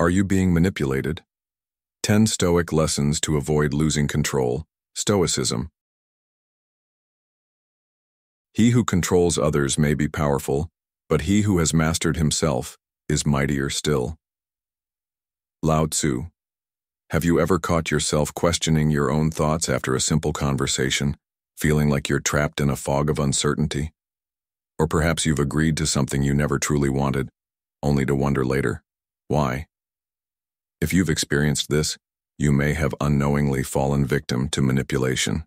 Are you being manipulated? 10 Stoic lessons to avoid losing control. Stoicism. He who controls others may be powerful, but he who has mastered himself is mightier still. Lao Tzu. Have you ever caught yourself questioning your own thoughts after a simple conversation, feeling like you're trapped in a fog of uncertainty? Or perhaps you've agreed to something you never truly wanted, only to wonder later, why? If you've experienced this, you may have unknowingly fallen victim to manipulation.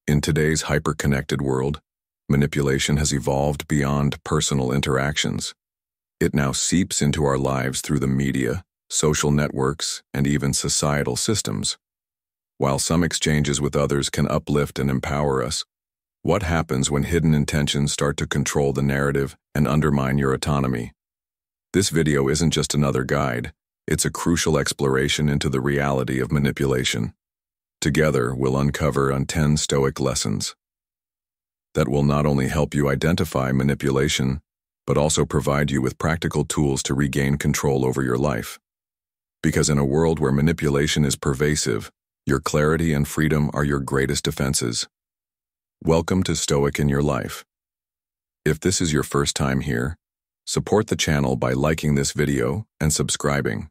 In today's hyper-connected world, manipulation has evolved beyond personal interactions. It now seeps into our lives through the media, social networks, and even societal systems. While some exchanges with others can uplift and empower us, what happens when hidden intentions start to control the narrative and undermine your autonomy? This video isn't just another guide, it's a crucial exploration into the reality of manipulation. Together, we'll uncover 10 Stoic lessons that will not only help you identify manipulation, but also provide you with practical tools to regain control over your life. Because in a world where manipulation is pervasive, your clarity and freedom are your greatest defenses. Welcome to Stoic in Your Life. If this is your first time here, support the channel by liking this video and subscribing.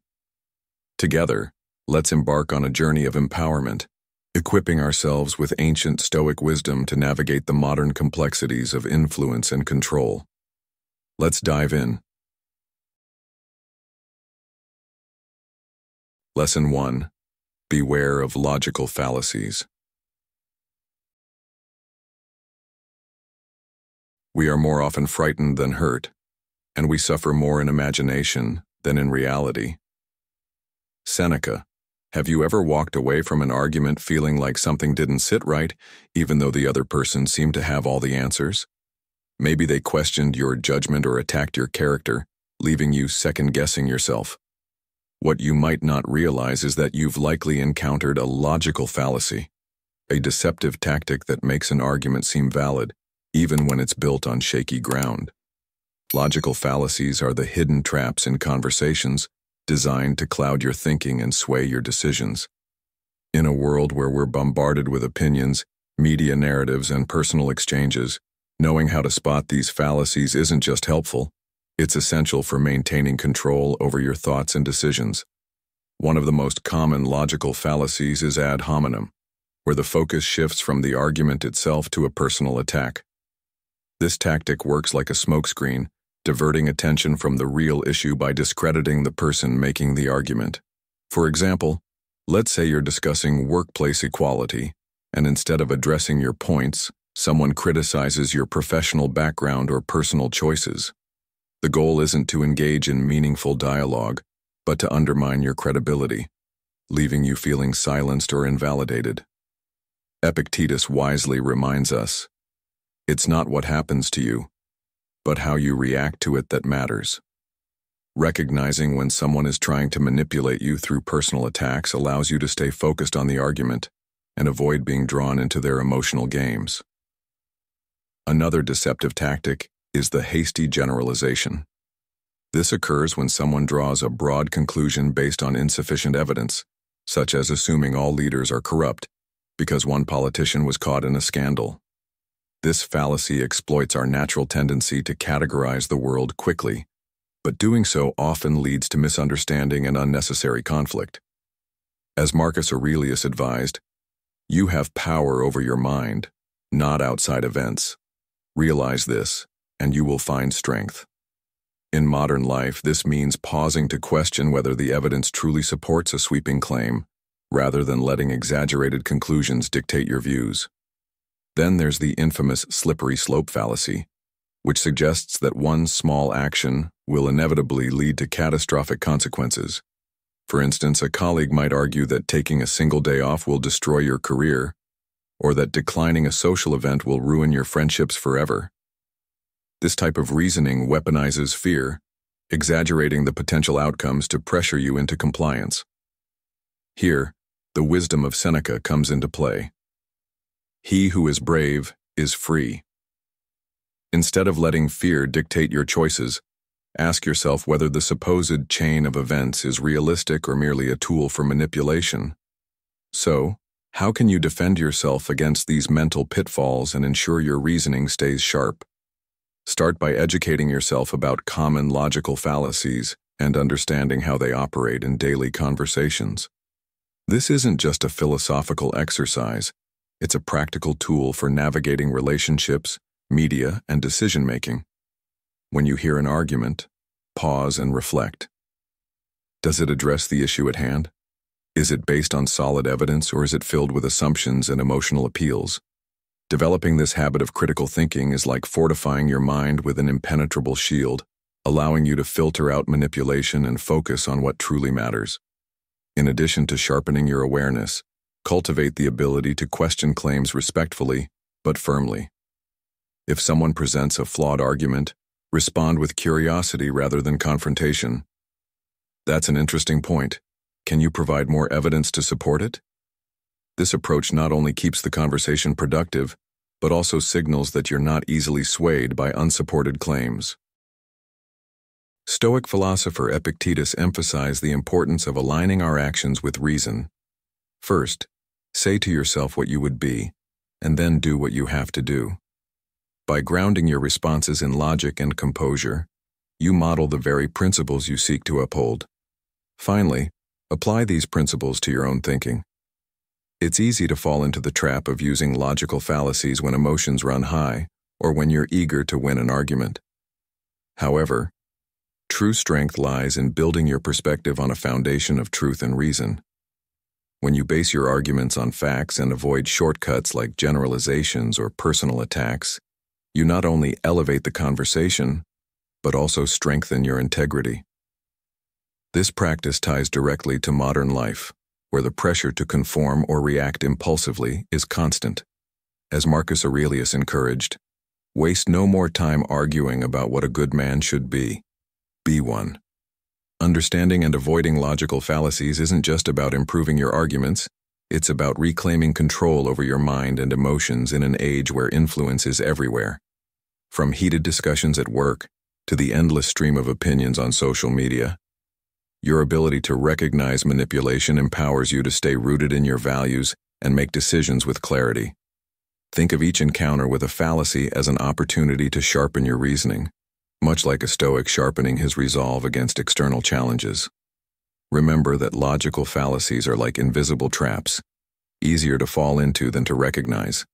Together, let's embark on a journey of empowerment, equipping ourselves with ancient Stoic wisdom to navigate the modern complexities of influence and control. Let's dive in. Lesson 1. Beware of logical fallacies. We are more often frightened than hurt, and we suffer more in imagination than in reality. Seneca. Have you ever walked away from an argument feeling like something didn't sit right, even though the other person seemed to have all the answers? Maybe they questioned your judgment or attacked your character, leaving you second-guessing yourself. What you might not realize is that you've likely encountered a logical fallacy, a deceptive tactic that makes an argument seem valid, even when it's built on shaky ground. Logical fallacies are the hidden traps in conversations designed to cloud your thinking and sway your decisions. In a world where we're bombarded with opinions, media narratives, and personal exchanges, knowing how to spot these fallacies isn't just helpful, it's essential for maintaining control over your thoughts and decisions. One of the most common logical fallacies is ad hominem, where the focus shifts from the argument itself to a personal attack. This tactic works like a smokescreen, diverting attention from the real issue by discrediting the person making the argument. For example, let's say you're discussing workplace equality, and instead of addressing your points, someone criticizes your professional background or personal choices. The goal isn't to engage in meaningful dialogue, but to undermine your credibility, leaving you feeling silenced or invalidated. Epictetus wisely reminds us, it's not what happens to you, but how you react to it that matters. Recognizing when someone is trying to manipulate you through personal attacks allows you to stay focused on the argument and avoid being drawn into their emotional games. Another deceptive tactic is the hasty generalization. This occurs when someone draws a broad conclusion based on insufficient evidence, such as assuming all leaders are corrupt because one politician was caught in a scandal. This fallacy exploits our natural tendency to categorize the world quickly, but doing so often leads to misunderstanding and unnecessary conflict. As Marcus Aurelius advised, you have power over your mind, not outside events. Realize this, and you will find strength. In modern life, this means pausing to question whether the evidence truly supports a sweeping claim, rather than letting exaggerated conclusions dictate your views. Then there's the infamous slippery slope fallacy, which suggests that one small action will inevitably lead to catastrophic consequences. For instance, a colleague might argue that taking a single day off will destroy your career, or that declining a social event will ruin your friendships forever. This type of reasoning weaponizes fear, exaggerating the potential outcomes to pressure you into compliance. Here, the wisdom of Seneca comes into play. He who is brave is free. Instead of letting fear dictate your choices, Ask yourself whether the supposed chain of events is realistic or merely a tool for manipulation. So, how can you defend yourself against these mental pitfalls and ensure your reasoning stays sharp? Start by educating yourself about common logical fallacies and understanding how they operate in daily conversations. This isn't just a philosophical exercise, it's a practical tool for navigating relationships, media, and decision-making. When you hear an argument, pause and reflect. Does it address the issue at hand? Is it based on solid evidence, or is it filled with assumptions and emotional appeals? Developing this habit of critical thinking is like fortifying your mind with an impenetrable shield, allowing you to filter out manipulation and focus on what truly matters. In addition to sharpening your awareness, cultivate the ability to question claims respectfully, but firmly. If someone presents a flawed argument, respond with curiosity rather than confrontation. That's an interesting point. Can you provide more evidence to support it? This approach not only keeps the conversation productive, but also signals that you're not easily swayed by unsupported claims. Stoic philosopher Epictetus emphasized the importance of aligning our actions with reason. First, say to yourself what you would be, and then do what you have to do. By grounding your responses in logic and composure, you model the very principles you seek to uphold. Finally, apply these principles to your own thinking. It's easy to fall into the trap of using logical fallacies when emotions run high or when you're eager to win an argument. However, true strength lies in building your perspective on a foundation of truth and reason. When you base your arguments on facts and avoid shortcuts like generalizations or personal attacks, you not only elevate the conversation, but also strengthen your integrity. This practice ties directly to modern life, where the pressure to conform or react impulsively is constant. As Marcus Aurelius encouraged, waste no more time arguing about what a good man should be. Be one. Understanding and avoiding logical fallacies isn't just about improving your arguments, it's about reclaiming control over your mind and emotions in an age where influence is everywhere. From heated discussions at work to the endless stream of opinions on social media, your ability to recognize manipulation empowers you to stay rooted in your values and make decisions with clarity. Think of each encounter with a fallacy as an opportunity to sharpen your reasoning, much like a Stoic sharpening his resolve against external challenges. Remember that logical fallacies are like invisible traps, easier to fall into than to recognize.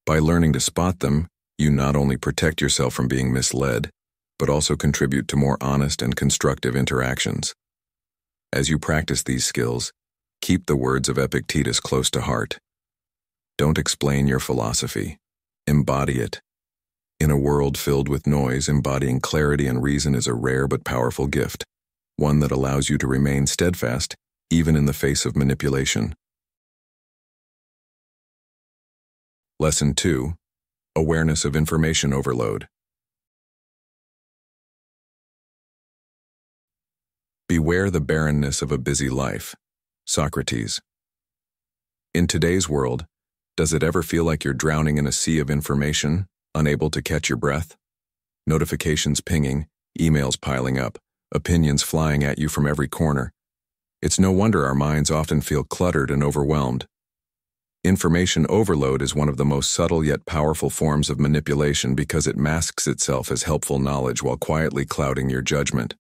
By learning to spot them, you not only protect yourself from being misled, but also contribute to more honest and constructive interactions. As you practice these skills, keep the words of Epictetus close to heart. Don't explain your philosophy, embody it. In a world filled with noise, embodying clarity and reason is a rare but powerful gift, one that allows you to remain steadfast even in the face of manipulation. Lesson 2. Awareness of information overload. Beware the barrenness of a busy life. Socrates. In today's world, does it ever feel like you're drowning in a sea of information, unable to catch your breath? Notifications pinging, emails piling up, opinions flying at you from every corner. It's no wonder our minds often feel cluttered and overwhelmed. Information overload is one of the most subtle yet powerful forms of manipulation because it masks itself as helpful knowledge while quietly clouding your judgment.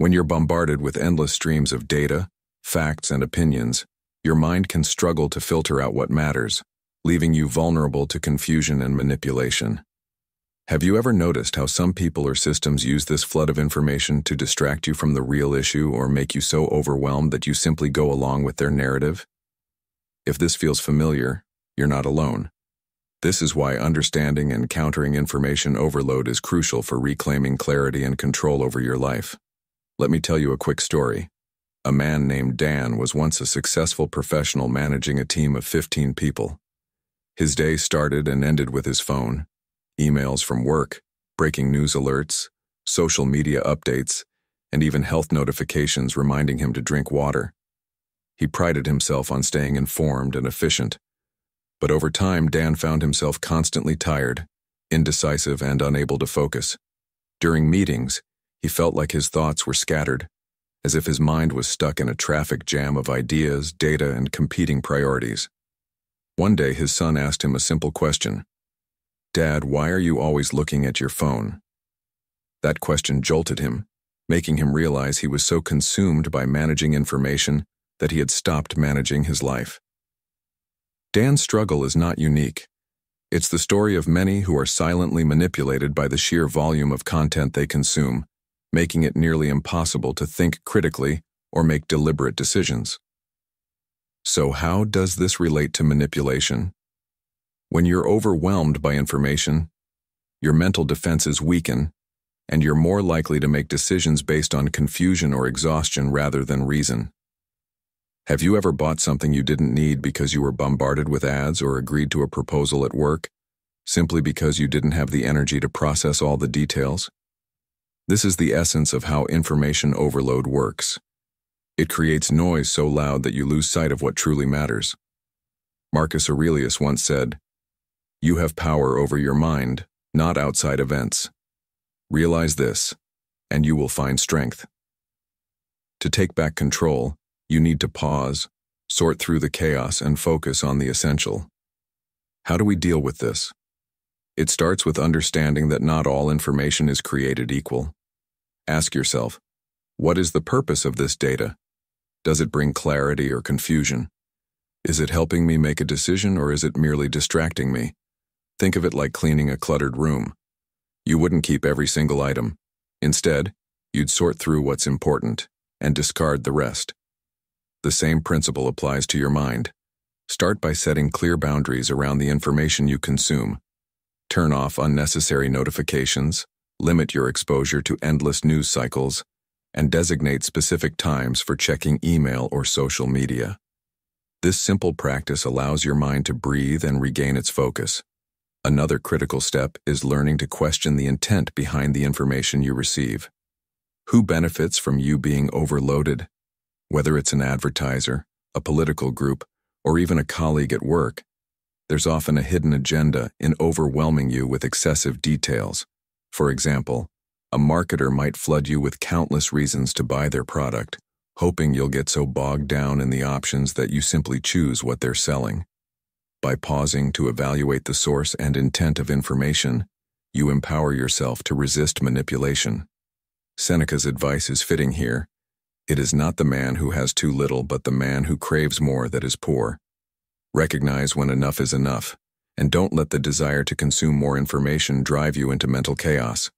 When you're bombarded with endless streams of data, facts, and opinions, your mind can struggle to filter out what matters, leaving you vulnerable to confusion and manipulation. Have you ever noticed how some people or systems use this flood of information to distract you from the real issue or make you so overwhelmed that you simply go along with their narrative? If this feels familiar, you're not alone. This is why understanding and countering information overload is crucial for reclaiming clarity and control over your life. Let me tell you a quick story. A man named Dan was once a successful professional managing a team of 15 people. His day started and ended with his phone, emails from work, breaking news alerts, social media updates, and even health notifications reminding him to drink water. He prided himself on staying informed and efficient. But over time, Dan found himself constantly tired, indecisive, and unable to focus. During meetings, He felt like his thoughts were scattered, as if his mind was stuck in a traffic jam of ideas, data, and competing priorities. One day, his son asked him a simple question. "Dad, why are you always looking at your phone?" That question jolted him, making him realize he was so consumed by managing information that he had stopped managing his life. Dan's struggle is not unique. It's the story of many who are silently manipulated by the sheer volume of content they consume, making it nearly impossible to think critically or make deliberate decisions. So how does this relate to manipulation? When you're overwhelmed by information, your mental defenses weaken, and you're more likely to make decisions based on confusion or exhaustion rather than reason. Have you ever bought something you didn't need because you were bombarded with ads or agreed to a proposal at work, simply because you didn't have the energy to process all the details? This is the essence of how information overload works. It creates noise so loud that you lose sight of what truly matters. Marcus Aurelius once said, "You have power over your mind, not outside events. Realize this, and you will find strength." To take back control, you need to pause, sort through the chaos, and focus on the essential. How do we deal with this? It starts with understanding that not all information is created equal. Ask yourself, what is the purpose of this data? Does it bring clarity or confusion? Is it helping me make a decision, or is it merely distracting me? Think of it like cleaning a cluttered room. You wouldn't keep every single item. Instead, you'd sort through what's important and discard the rest. The same principle applies to your mind. Start by setting clear boundaries around the information you consume. Turn off unnecessary notifications, limit your exposure to endless news cycles, and designate specific times for checking email or social media. This simple practice allows your mind to breathe and regain its focus. Another critical step is learning to question the intent behind the information you receive. Who benefits from you being overloaded? Whether it's an advertiser, a political group, or even a colleague at work, there's often a hidden agenda in overwhelming you with excessive details. For example, a marketer might flood you with countless reasons to buy their product, hoping you'll get so bogged down in the options that you simply choose what they're selling. By pausing to evaluate the source and intent of information, you empower yourself to resist manipulation. Seneca's advice is fitting here. It is not the man who has too little, but the man who craves more that is poor. Recognize when enough is enough, and don't let the desire to consume more information drive you into mental chaos.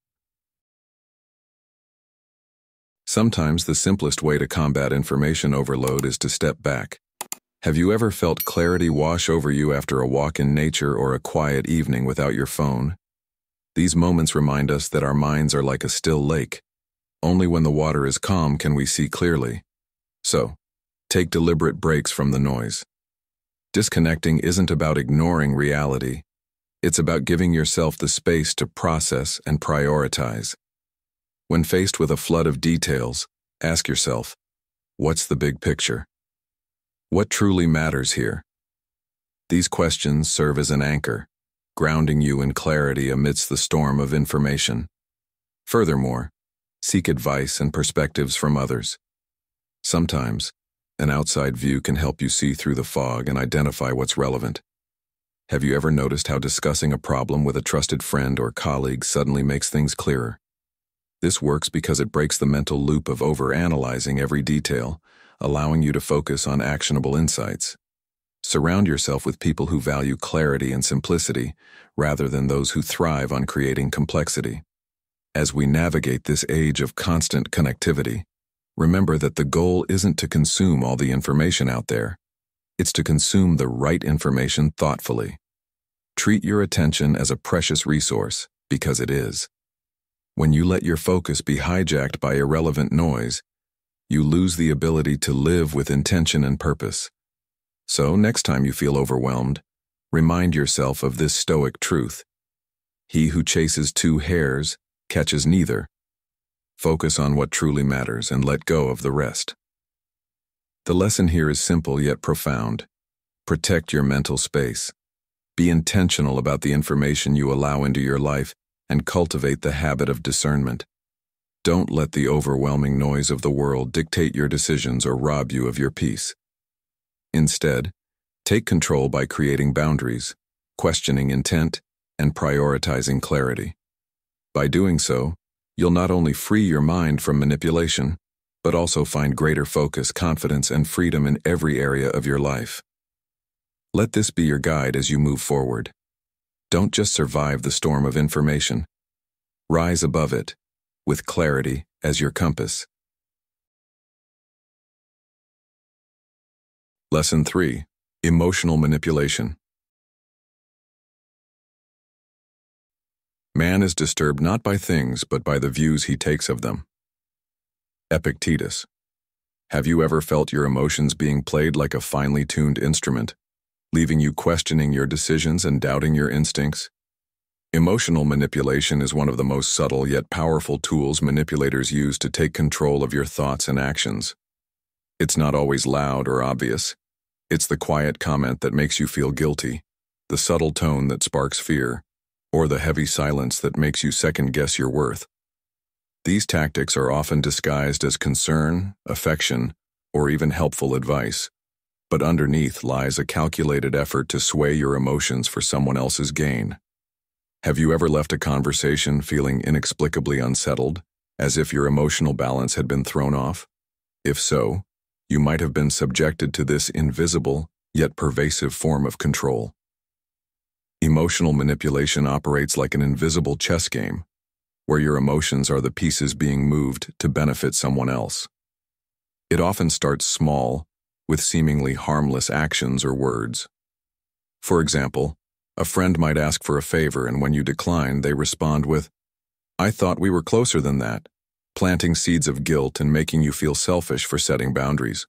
Sometimes the simplest way to combat information overload is to step back. Have you ever felt clarity wash over you after a walk in nature or a quiet evening without your phone? These moments remind us that our minds are like a still lake. Only when the water is calm can we see clearly. So, take deliberate breaks from the noise. Disconnecting isn't about ignoring reality. It's about giving yourself the space to process and prioritize. When faced with a flood of details, ask yourself, what's the big picture? What truly matters here? These questions serve as an anchor, grounding you in clarity amidst the storm of information. Furthermore, seek advice and perspectives from others. Sometimes, an outside view can help you see through the fog and identify what's relevant. Have you ever noticed how discussing a problem with a trusted friend or colleague suddenly makes things clearer? This works because it breaks the mental loop of overanalyzing every detail, allowing you to focus on actionable insights. Surround yourself with people who value clarity and simplicity, rather than those who thrive on creating complexity. As we navigate this age of constant connectivity, remember that the goal isn't to consume all the information out there. It's to consume the right information thoughtfully. Treat your attention as a precious resource, because it is. When you let your focus be hijacked by irrelevant noise, you lose the ability to live with intention and purpose. So, next time you feel overwhelmed, remind yourself of this Stoic truth. He who chases two hares catches neither. Focus on what truly matters and let go of the rest. The lesson here is simple yet profound. Protect your mental space. Be intentional about the information you allow into your life and cultivate the habit of discernment. Don't let the overwhelming noise of the world dictate your decisions or rob you of your peace. Instead, take control by creating boundaries, questioning intent, and prioritizing clarity. By doing so, you'll not only free your mind from manipulation, but also find greater focus, confidence, and freedom in every area of your life. Let this be your guide as you move forward. Don't just survive the storm of information. Rise above it, with clarity as your compass. Lesson 3. Emotional Manipulation. Man is disturbed not by things, but by the views he takes of them. Epictetus. Have you ever felt your emotions being played like a finely tuned instrument, leaving you questioning your decisions and doubting your instincts? Emotional manipulation is one of the most subtle yet powerful tools manipulators use to take control of your thoughts and actions. It's not always loud or obvious. It's the quiet comment that makes you feel guilty, the subtle tone that sparks fear, or the heavy silence that makes you second-guess your worth. These tactics are often disguised as concern, affection, or even helpful advice, but underneath lies a calculated effort to sway your emotions for someone else's gain. Have you ever left a conversation feeling inexplicably unsettled, as if your emotional balance had been thrown off? If so, you might have been subjected to this invisible, yet pervasive form of control. Emotional manipulation operates like an invisible chess game, where your emotions are the pieces being moved to benefit someone else. It often starts small, with seemingly harmless actions or words. For example, a friend might ask for a favor, and when you decline, they respond with, "I thought we were closer than that," planting seeds of guilt and making you feel selfish for setting boundaries.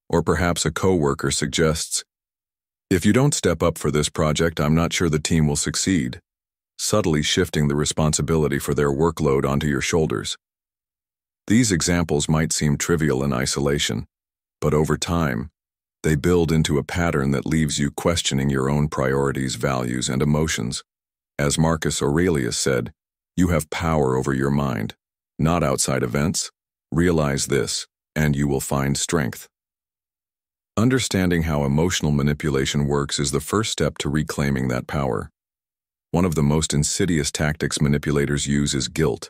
Or perhaps a coworker suggests, "If you don't step up for this project, I'm not sure the team will succeed," subtly shifting the responsibility for their workload onto your shoulders. These examples might seem trivial in isolation, but over time, they build into a pattern that leaves you questioning your own priorities, values, and emotions. As Marcus Aurelius said, "You have power over your mind, not outside events. Realize this, and you will find strength." Understanding how emotional manipulation works is the first step to reclaiming that power. One of the most insidious tactics manipulators use is guilt.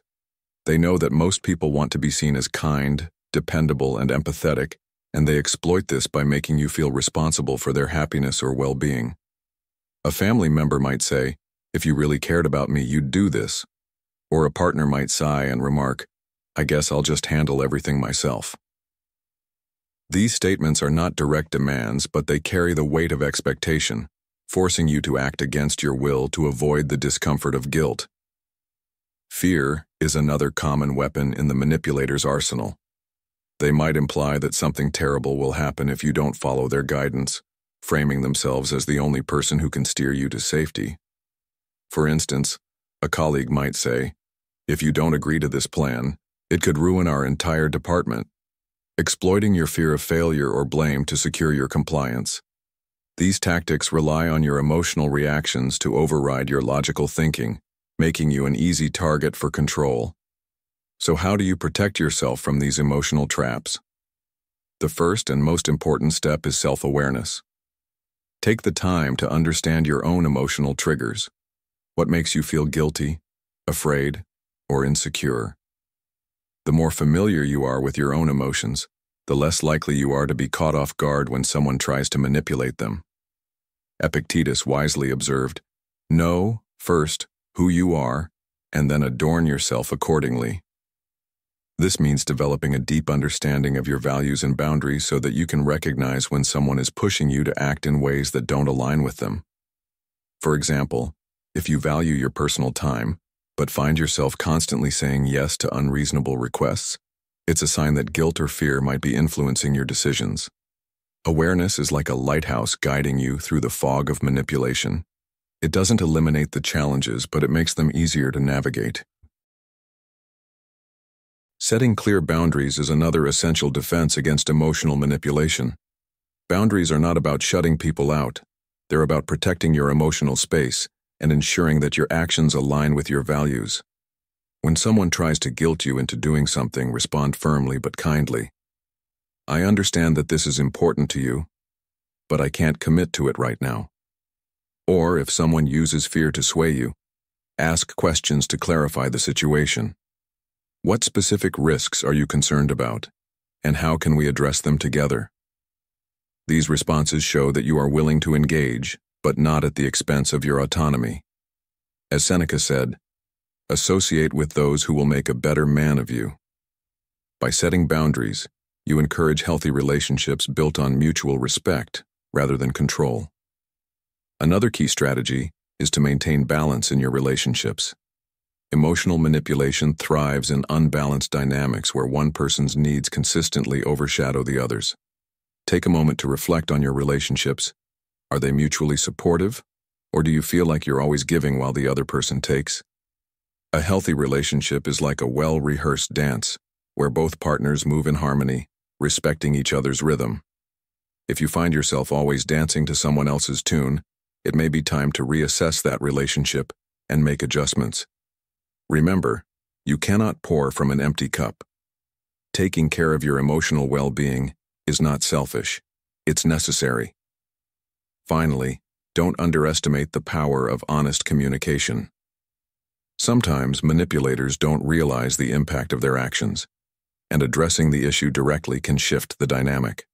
They know that most people want to be seen as kind, dependable, and empathetic, and they exploit this by making you feel responsible for their happiness or well-being. A family member might say, "If you really cared about me, you'd do this." Or a partner might sigh and remark, "I guess I'll just handle everything myself." These statements are not direct demands, but they carry the weight of expectation, forcing you to act against your will to avoid the discomfort of guilt. Fear is another common weapon in the manipulator's arsenal. They might imply that something terrible will happen if you don't follow their guidance, framing themselves as the only person who can steer you to safety. For instance, a colleague might say, "If you don't agree to this plan, it could ruin our entire department," exploiting your fear of failure or blame to secure your compliance. These tactics rely on your emotional reactions to override your logical thinking, making you an easy target for control. So how do you protect yourself from these emotional traps? The first and most important step is self-awareness. Take the time to understand your own emotional triggers. What makes you feel guilty, afraid, or insecure? The more familiar you are with your own emotions, the less likely you are to be caught off guard when someone tries to manipulate them. Epictetus wisely observed, "Know, first, who you are, and then adorn yourself accordingly." This means developing a deep understanding of your values and boundaries so that you can recognize when someone is pushing you to act in ways that don't align with them. For example, if you value your personal time, but find yourself constantly saying yes to unreasonable requests, it's a sign that guilt or fear might be influencing your decisions. Awareness is like a lighthouse guiding you through the fog of manipulation. It doesn't eliminate the challenges, but it makes them easier to navigate. Setting clear boundaries is another essential defense against emotional manipulation. Boundaries are not about shutting people out. They're about protecting your emotional space and ensuring that your actions align with your values. When someone tries to guilt you into doing something, respond firmly but kindly. I understand that this is important to you, but I can't commit to it right now. Or if someone uses fear to sway you, ask questions to clarify the situation. What specific risks are you concerned about, and how can we address them together? These responses show that you are willing to engage, but not at the expense of your autonomy. As Seneca said, associate with those who will make a better man of you. By setting boundaries, you encourage healthy relationships built on mutual respect rather than control. Another key strategy is to maintain balance in your relationships. Emotional manipulation thrives in unbalanced dynamics where one person's needs consistently overshadow the others. Take a moment to reflect on your relationships. Are they mutually supportive, or do you feel like you're always giving while the other person takes? A healthy relationship is like a well-rehearsed dance, where both partners move in harmony, respecting each other's rhythm. If you find yourself always dancing to someone else's tune, it may be time to reassess that relationship and make adjustments. Remember, you cannot pour from an empty cup. Taking care of your emotional well-being is not selfish, it's necessary. Finally, don't underestimate the power of honest communication. Sometimes manipulators don't realize the impact of their actions, and addressing the issue directly can shift the dynamic.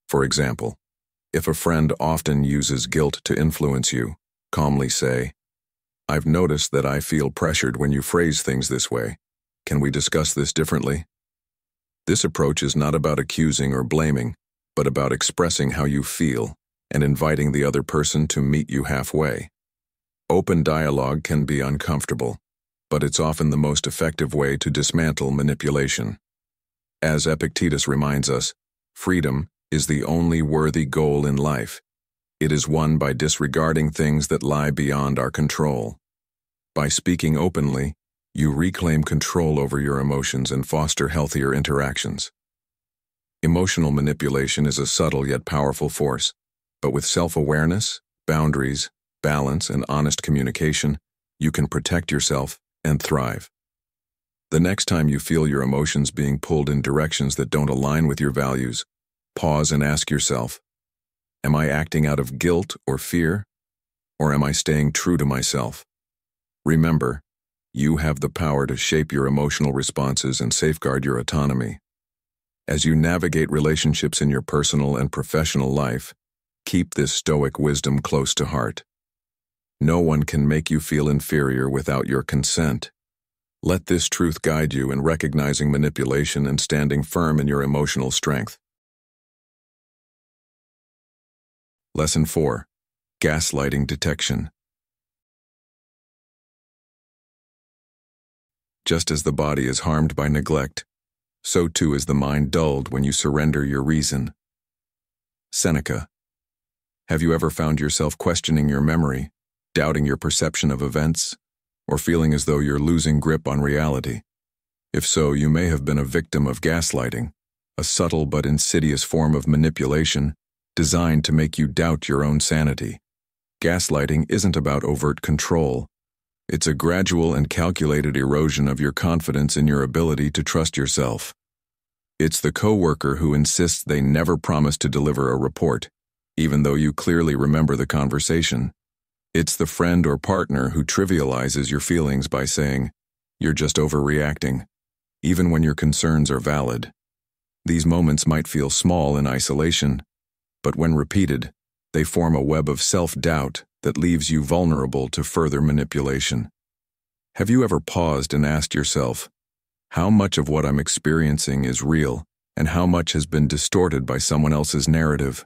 For example, if a friend often uses guilt to influence you, calmly say, "I've noticed that I feel pressured when you phrase things this way. Can we discuss this differently?" This approach is not about accusing or blaming, but about expressing how you feel and inviting the other person to meet you halfway. Open dialogue can be uncomfortable, but it's often the most effective way to dismantle manipulation. As Epictetus reminds us, freedom is the only worthy goal in life. It is won by disregarding things that lie beyond our control. By speaking openly, you reclaim control over your emotions and foster healthier interactions. Emotional manipulation is a subtle yet powerful force, but with self-awareness, boundaries, balance, and honest communication, you can protect yourself and thrive. The next time you feel your emotions being pulled in directions that don't align with your values, pause and ask yourself, am I acting out of guilt or fear, or am I staying true to myself? Remember, you have the power to shape your emotional responses and safeguard your autonomy. As you navigate relationships in your personal and professional life, keep this Stoic wisdom close to heart. No one can make you feel inferior without your consent. Let this truth guide you in recognizing manipulation and standing firm in your emotional strength. Lesson 4. Gaslighting Detection. Just as the body is harmed by neglect, so too is the mind dulled when you surrender your reason. Seneca. Have you ever found yourself questioning your memory, doubting your perception of events, or feeling as though you're losing grip on reality? If so, you may have been a victim of gaslighting, a subtle but insidious form of manipulation designed to make you doubt your own sanity. Gaslighting isn't about overt control. It's a gradual and calculated erosion of your confidence in your ability to trust yourself. It's the coworker who insists they never promised to deliver a report, even though you clearly remember the conversation. It's the friend or partner who trivializes your feelings by saying, "You're just overreacting," even when your concerns are valid. These moments might feel small in isolation, but when repeated, they form a web of self-doubt that leaves you vulnerable to further manipulation. Have you ever paused and asked yourself, how much of what I'm experiencing is real, and how much has been distorted by someone else's narrative?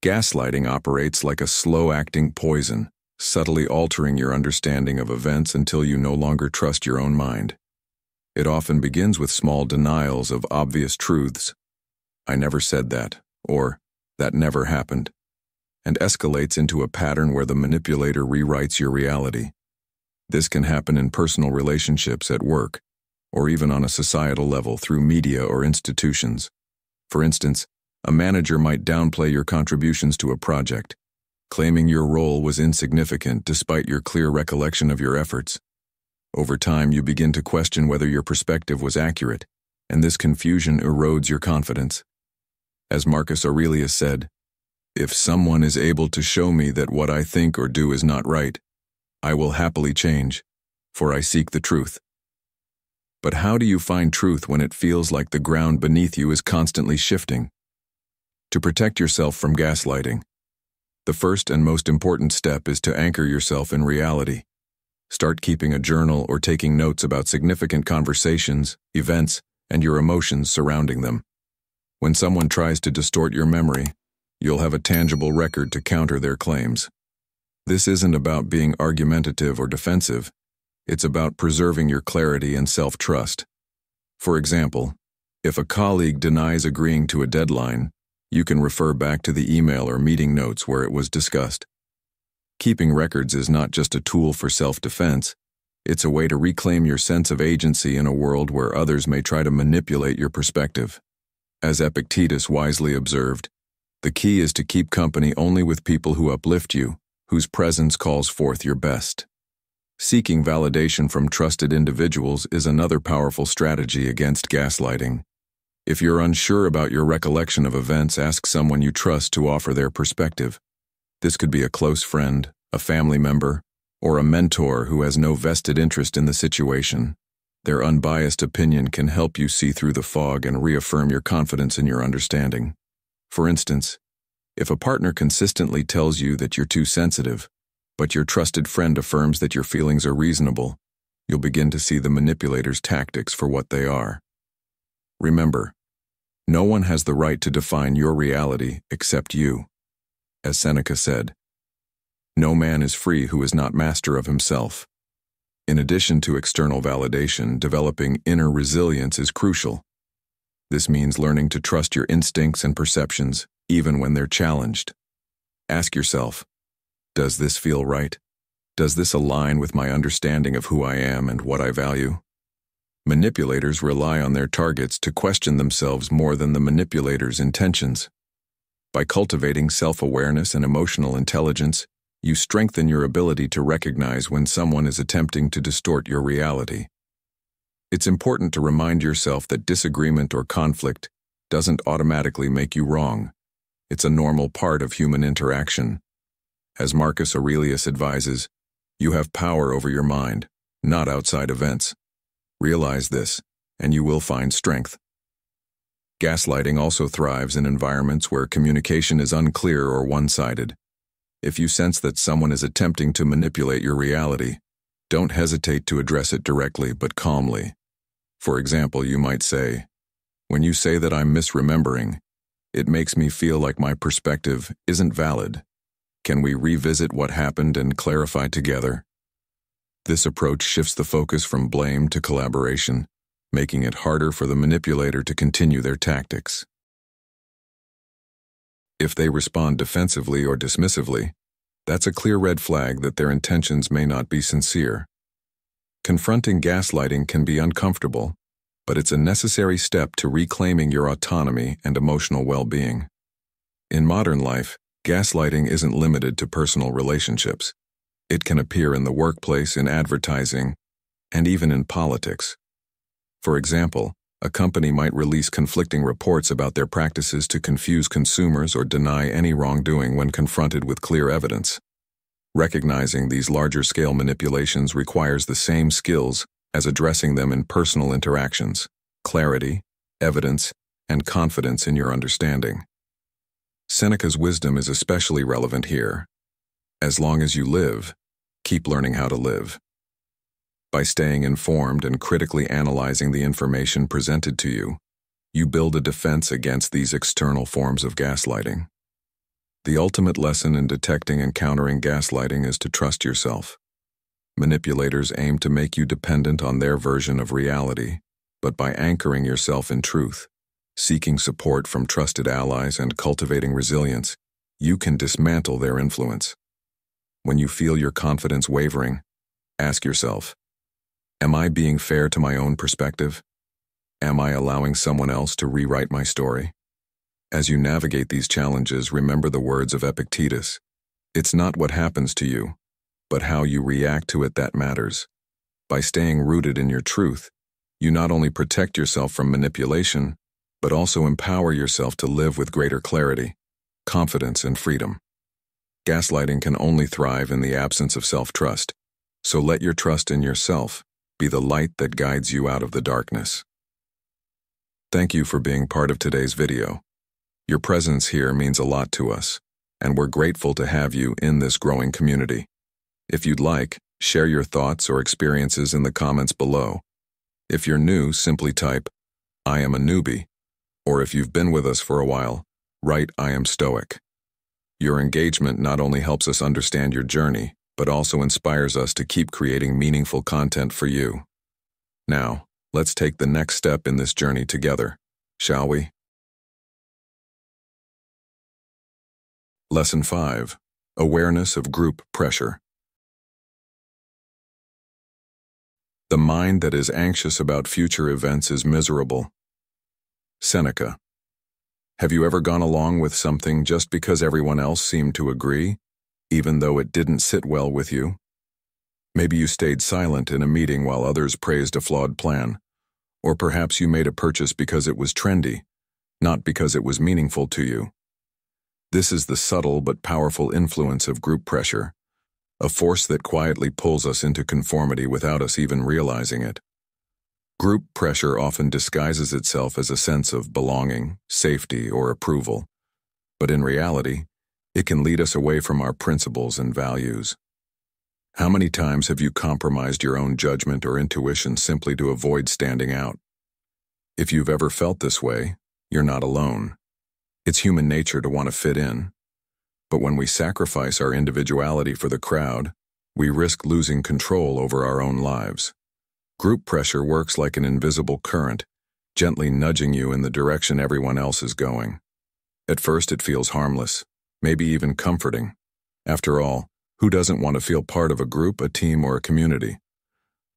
Gaslighting operates like a slow-acting poison, subtly altering your understanding of events until you no longer trust your own mind. It often begins with small denials of obvious truths. "I never said that," or "that never happened," and escalates into a pattern where the manipulator rewrites your reality. This can happen in personal relationships, at work, or even on a societal level through media or institutions. For instance, a manager might downplay your contributions to a project, claiming your role was insignificant despite your clear recollection of your efforts. Over time, you begin to question whether your perspective was accurate, and this confusion erodes your confidence. As Marcus Aurelius said, "If someone is able to show me that what I think or do is not right, I will happily change, for I seek the truth." But how do you find truth when it feels like the ground beneath you is constantly shifting? To protect yourself from gaslighting, the first and most important step is to anchor yourself in reality. Start keeping a journal or taking notes about significant conversations, events, and your emotions surrounding them. When someone tries to distort your memory, you'll have a tangible record to counter their claims. This isn't about being argumentative or defensive. It's about preserving your clarity and self-trust. For example, if a colleague denies agreeing to a deadline, you can refer back to the email or meeting notes where it was discussed. Keeping records is not just a tool for self-defense, it's a way to reclaim your sense of agency in a world where others may try to manipulate your perspective. As Epictetus wisely observed, the key is to keep company only with people who uplift you, whose presence calls forth your best. Seeking validation from trusted individuals is another powerful strategy against gaslighting. If you're unsure about your recollection of events, ask someone you trust to offer their perspective. This could be a close friend, a family member, or a mentor who has no vested interest in the situation. Their unbiased opinion can help you see through the fog and reaffirm your confidence in your understanding. For instance, if a partner consistently tells you that you're too sensitive, but your trusted friend affirms that your feelings are reasonable, you'll begin to see the manipulator's tactics for what they are. Remember, no one has the right to define your reality except you. As Seneca said, "No man is free who is not master of himself." In addition to external validation, developing inner resilience is crucial. This means learning to trust your instincts and perceptions, even when they're challenged. Ask yourself, does this feel right? Does this align with my understanding of who I am and what I value? Manipulators rely on their targets to question themselves more than the manipulator's intentions. By cultivating self-awareness and emotional intelligence, you strengthen your ability to recognize when someone is attempting to distort your reality. It's important to remind yourself that disagreement or conflict doesn't automatically make you wrong. It's a normal part of human interaction. As Marcus Aurelius advises, you have power over your mind, not outside events. Realize this, and you will find strength. Gaslighting also thrives in environments where communication is unclear or one-sided. If you sense that someone is attempting to manipulate your reality, don't hesitate to address it directly but calmly. For example, you might say, "When you say that I'm misremembering, it makes me feel like my perspective isn't valid. Can we revisit what happened and clarify together?" This approach shifts the focus from blame to collaboration, making it harder for the manipulator to continue their tactics. If they respond defensively or dismissively, that's a clear red flag that their intentions may not be sincere. Confronting gaslighting can be uncomfortable, but it's a necessary step to reclaiming your autonomy and emotional well-being. In modern life, gaslighting isn't limited to personal relationships. It can appear in the workplace, in advertising, and even in politics. For example, a company might release conflicting reports about their practices to confuse consumers or deny any wrongdoing when confronted with clear evidence. Recognizing these larger-scale manipulations requires the same skills as addressing them in personal interactions: clarity, evidence, and confidence in your understanding. Seneca's wisdom is especially relevant here. As long as you live, keep learning how to live. By staying informed and critically analyzing the information presented to you, you build a defense against these external forms of gaslighting. The ultimate lesson in detecting and countering gaslighting is to trust yourself. Manipulators aim to make you dependent on their version of reality, but by anchoring yourself in truth, seeking support from trusted allies, and cultivating resilience, you can dismantle their influence. When you feel your confidence wavering, ask yourself, am I being fair to my own perspective? Am I allowing someone else to rewrite my story? As you navigate these challenges, remember the words of Epictetus. It's not what happens to you, but how you react to it that matters. By staying rooted in your truth, you not only protect yourself from manipulation, but also empower yourself to live with greater clarity, confidence, and freedom. Gaslighting can only thrive in the absence of self-trust, so let your trust in yourself be the light that guides you out of the darkness. Thank you for being part of today's video. Your presence here means a lot to us, and we're grateful to have you in this growing community. If you'd like, share your thoughts or experiences in the comments below. If you're new, simply type, "I am a newbie," or if you've been with us for a while, write, "I am Stoic." Your engagement not only helps us understand your journey, but also inspires us to keep creating meaningful content for you. Now, let's take the next step in this journey together, shall we? Lesson 5. Awareness of Group Pressure. The mind that is anxious about future events is miserable. Seneca. Have you ever gone along with something just because everyone else seemed to agree, even though it didn't sit well with you? Maybe you stayed silent in a meeting while others praised a flawed plan, or perhaps you made a purchase because it was trendy, not because it was meaningful to you. This is the subtle but powerful influence of group pressure, a force that quietly pulls us into conformity without us even realizing it. Group pressure often disguises itself as a sense of belonging, safety, or approval, but in reality, it can lead us away from our principles and values. How many times have you compromised your own judgment or intuition simply to avoid standing out? If you've ever felt this way, you're not alone. It's human nature to want to fit in. But when we sacrifice our individuality for the crowd, we risk losing control over our own lives. Group pressure works like an invisible current, gently nudging you in the direction everyone else is going. At first it feels harmless, maybe even comforting. After all, who doesn't want to feel part of a group, a team, or a community?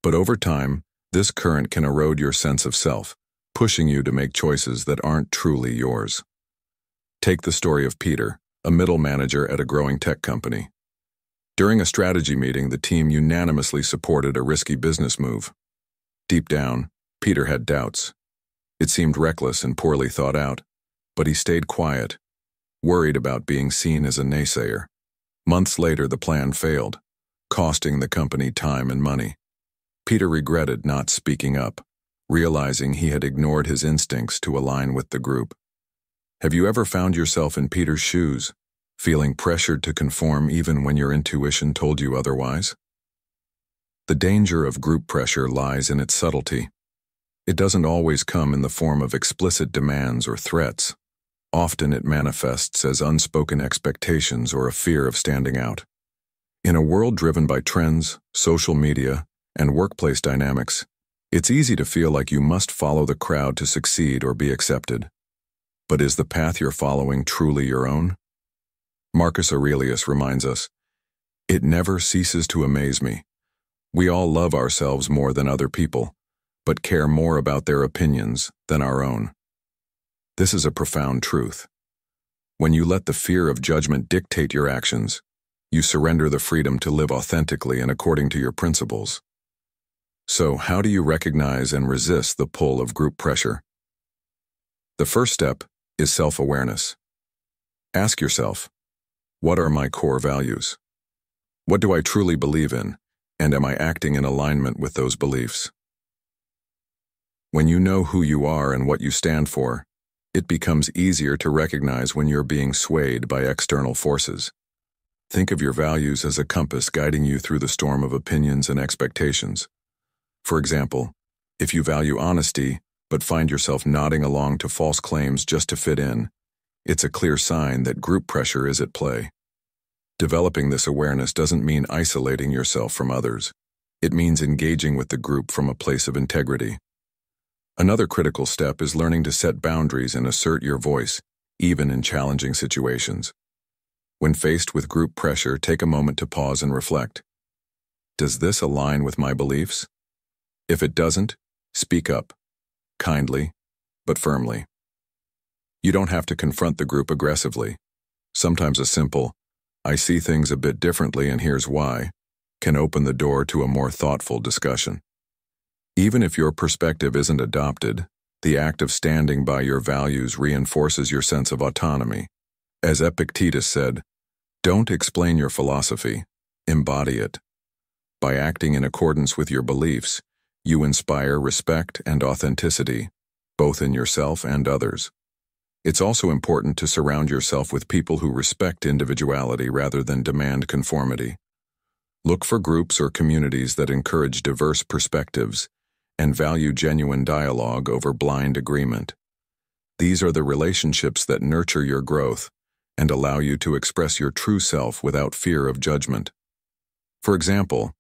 But over time, this current can erode your sense of self, pushing you to make choices that aren't truly yours. Take the story of Peter, a middle manager at a growing tech company. During a strategy meeting, the team unanimously supported a risky business move. Deep down, Peter had doubts. It seemed reckless and poorly thought out, but he stayed quiet, worried about being seen as a naysayer. Months later, the plan failed, costing the company time and money. Peter regretted not speaking up, realizing he had ignored his instincts to align with the group. Have you ever found yourself in Peter's shoes, feeling pressured to conform even when your intuition told you otherwise? The danger of group pressure lies in its subtlety. It doesn't always come in the form of explicit demands or threats. Often it manifests as unspoken expectations or a fear of standing out. In a world driven by trends, social media, and workplace dynamics, it's easy to feel like you must follow the crowd to succeed or be accepted. But is the path you're following truly your own? Marcus Aurelius reminds us, "It never ceases to amaze me. We all love ourselves more than other people, but care more about their opinions than our own." This is a profound truth. When you let the fear of judgment dictate your actions, you surrender the freedom to live authentically and according to your principles. So, how do you recognize and resist the pull of group pressure? The first step is self-awareness. Ask yourself, what are my core values? What do I truly believe in, and am I acting in alignment with those beliefs? When you know who you are and what you stand for, it becomes easier to recognize when you're being swayed by external forces. Think of your values as a compass guiding you through the storm of opinions and expectations. For example, if you value honesty, but find yourself nodding along to false claims just to fit in, it's a clear sign that group pressure is at play. Developing this awareness doesn't mean isolating yourself from others. It means engaging with the group from a place of integrity. Another critical step is learning to set boundaries and assert your voice, even in challenging situations. When faced with group pressure, take a moment to pause and reflect. Does this align with my beliefs? If it doesn't, speak up, kindly, but firmly. You don't have to confront the group aggressively. Sometimes a simple, "I see things a bit differently and here's why," can open the door to a more thoughtful discussion. Even if your perspective isn't adopted, the act of standing by your values reinforces your sense of autonomy. As Epictetus said, "Don't explain your philosophy, embody it." By acting in accordance with your beliefs, you inspire respect and authenticity, both in yourself and others. It's also important to surround yourself with people who respect individuality rather than demand conformity. Look for groups or communities that encourage diverse perspectives and value genuine dialogue over blind agreement. These are the relationships that nurture your growth and allow you to express your true self without fear of judgment. For example,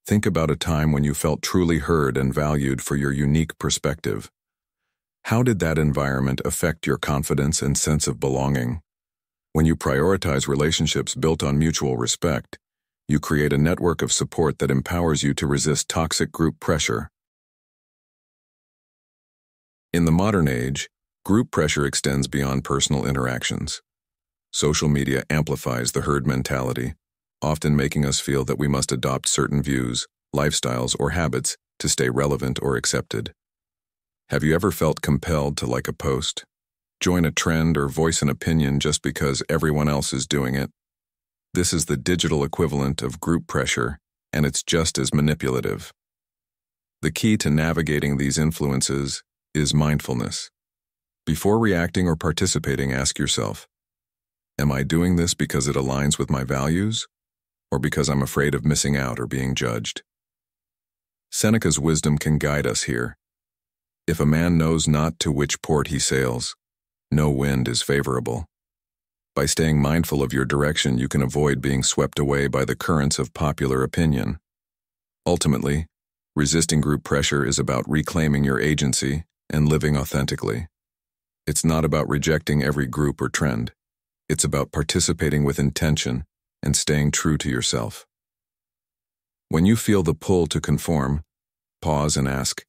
think about a time when you felt truly heard and valued for your unique perspective. How did that environment affect your confidence and sense of belonging? When you prioritize relationships built on mutual respect, you create a network of support that empowers you to resist toxic group pressure. In the modern age, group pressure extends beyond personal interactions. Social media amplifies the herd mentality, often making us feel that we must adopt certain views, lifestyles, or habits to stay relevant or accepted. Have you ever felt compelled to like a post, join a trend, or voice an opinion just because everyone else is doing it? This is the digital equivalent of group pressure, and it's just as manipulative. The key to navigating these influences is mindfulness. Before reacting or participating, ask yourself, am I doing this because it aligns with my values, or because I'm afraid of missing out or being judged? Seneca's wisdom can guide us here. If a man knows not to which port he sails, no wind is favorable. By staying mindful of your direction, you can avoid being swept away by the currents of popular opinion. Ultimately, resisting group pressure is about reclaiming your agency and living authentically. It's not about rejecting every group or trend. It's about participating with intention and staying true to yourself. When you feel the pull to conform, pause and ask,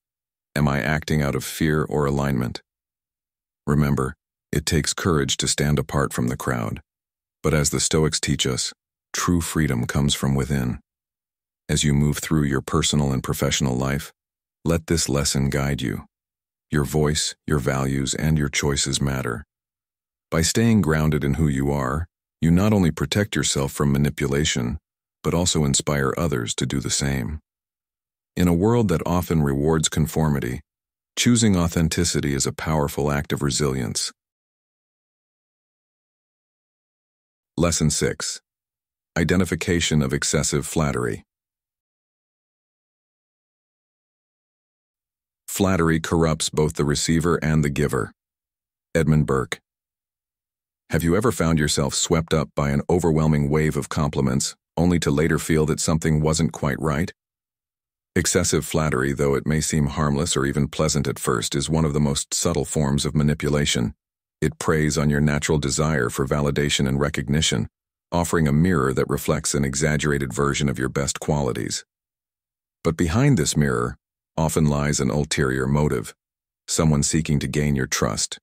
am I acting out of fear or alignment? Remember, it takes courage to stand apart from the crowd. But as the Stoics teach us, true freedom comes from within. As you move through your personal and professional life, let this lesson guide you. Your voice, your values, and your choices matter. By staying grounded in who you are, you not only protect yourself from manipulation, but also inspire others to do the same. In a world that often rewards conformity, choosing authenticity is a powerful act of resilience. Lesson 6. Identification of excessive flattery. Flattery corrupts both the receiver and the giver. Edmund Burke. Have you ever found yourself swept up by an overwhelming wave of compliments, only to later feel that something wasn't quite right? Excessive flattery, though it may seem harmless or even pleasant at first, is one of the most subtle forms of manipulation. It preys on your natural desire for validation and recognition, offering a mirror that reflects an exaggerated version of your best qualities. But behind this mirror often lies an ulterior motive, someone seeking to gain your trust,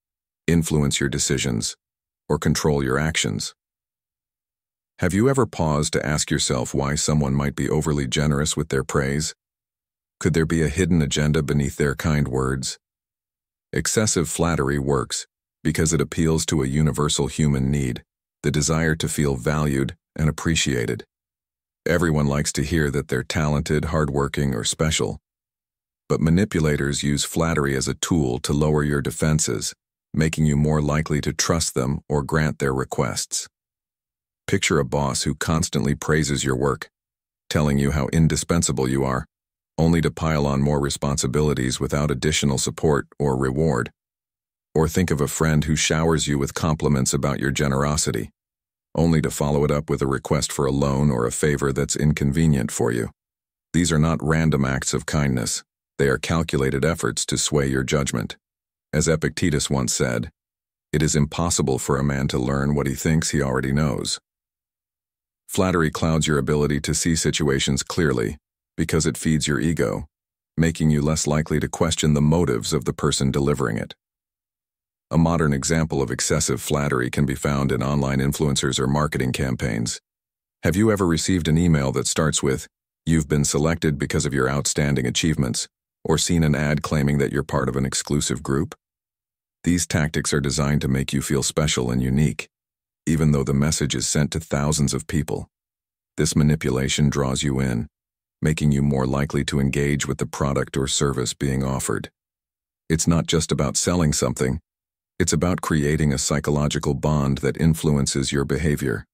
influence your decisions, or control your actions. Have you ever paused to ask yourself why someone might be overly generous with their praise? Could there be a hidden agenda beneath their kind words? Excessive flattery works because it appeals to a universal human need, the desire to feel valued and appreciated. Everyone likes to hear that they're talented, hardworking, or special. But manipulators use flattery as a tool to lower your defenses, making you more likely to trust them or grant their requests. Picture a boss who constantly praises your work, telling you how indispensable you are, only to pile on more responsibilities without additional support or reward. Or think of a friend who showers you with compliments about your generosity, only to follow it up with a request for a loan or a favor that's inconvenient for you. These are not random acts of kindness. They are calculated efforts to sway your judgment. As Epictetus once said, it is impossible for a man to learn what he thinks he already knows. Flattery clouds your ability to see situations clearly because it feeds your ego, making you less likely to question the motives of the person delivering it. A modern example of excessive flattery can be found in online influencers or marketing campaigns. Have you ever received an email that starts with, "You've been selected because of your outstanding achievements," Or seen an ad claiming that you're part of an exclusive group? These tactics are designed to make you feel special and unique, even though the message is sent to thousands of people. This manipulation draws you in, making you more likely to engage with the product or service being offered. It's not just about selling something, it's about creating a psychological bond that influences your behavior.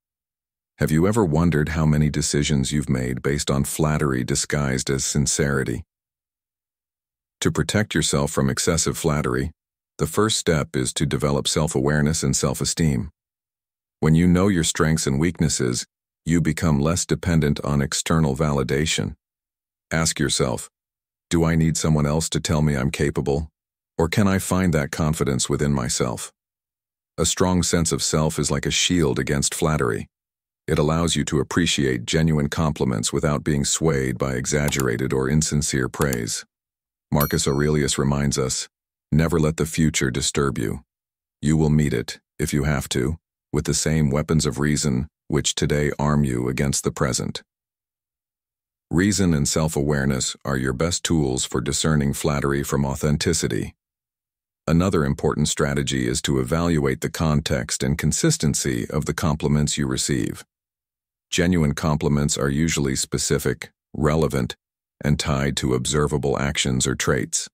Have you ever wondered how many decisions you've made based on flattery disguised as sincerity? To protect yourself from excessive flattery, the first step is to develop self-awareness and self-esteem. When you know your strengths and weaknesses, you become less dependent on external validation. Ask yourself, do I need someone else to tell me I'm capable? Or can I find that confidence within myself? A strong sense of self is like a shield against flattery. It allows you to appreciate genuine compliments without being swayed by exaggerated or insincere praise. Marcus Aurelius reminds us, never let the future disturb you. You will meet it, if you have to, with the same weapons of reason which today arm you against the present. Reason and self-awareness are your best tools for discerning flattery from authenticity. Another important strategy is to evaluate the context and consistency of the compliments you receive. Genuine compliments are usually specific, relevant, and tied to observable actions or traits.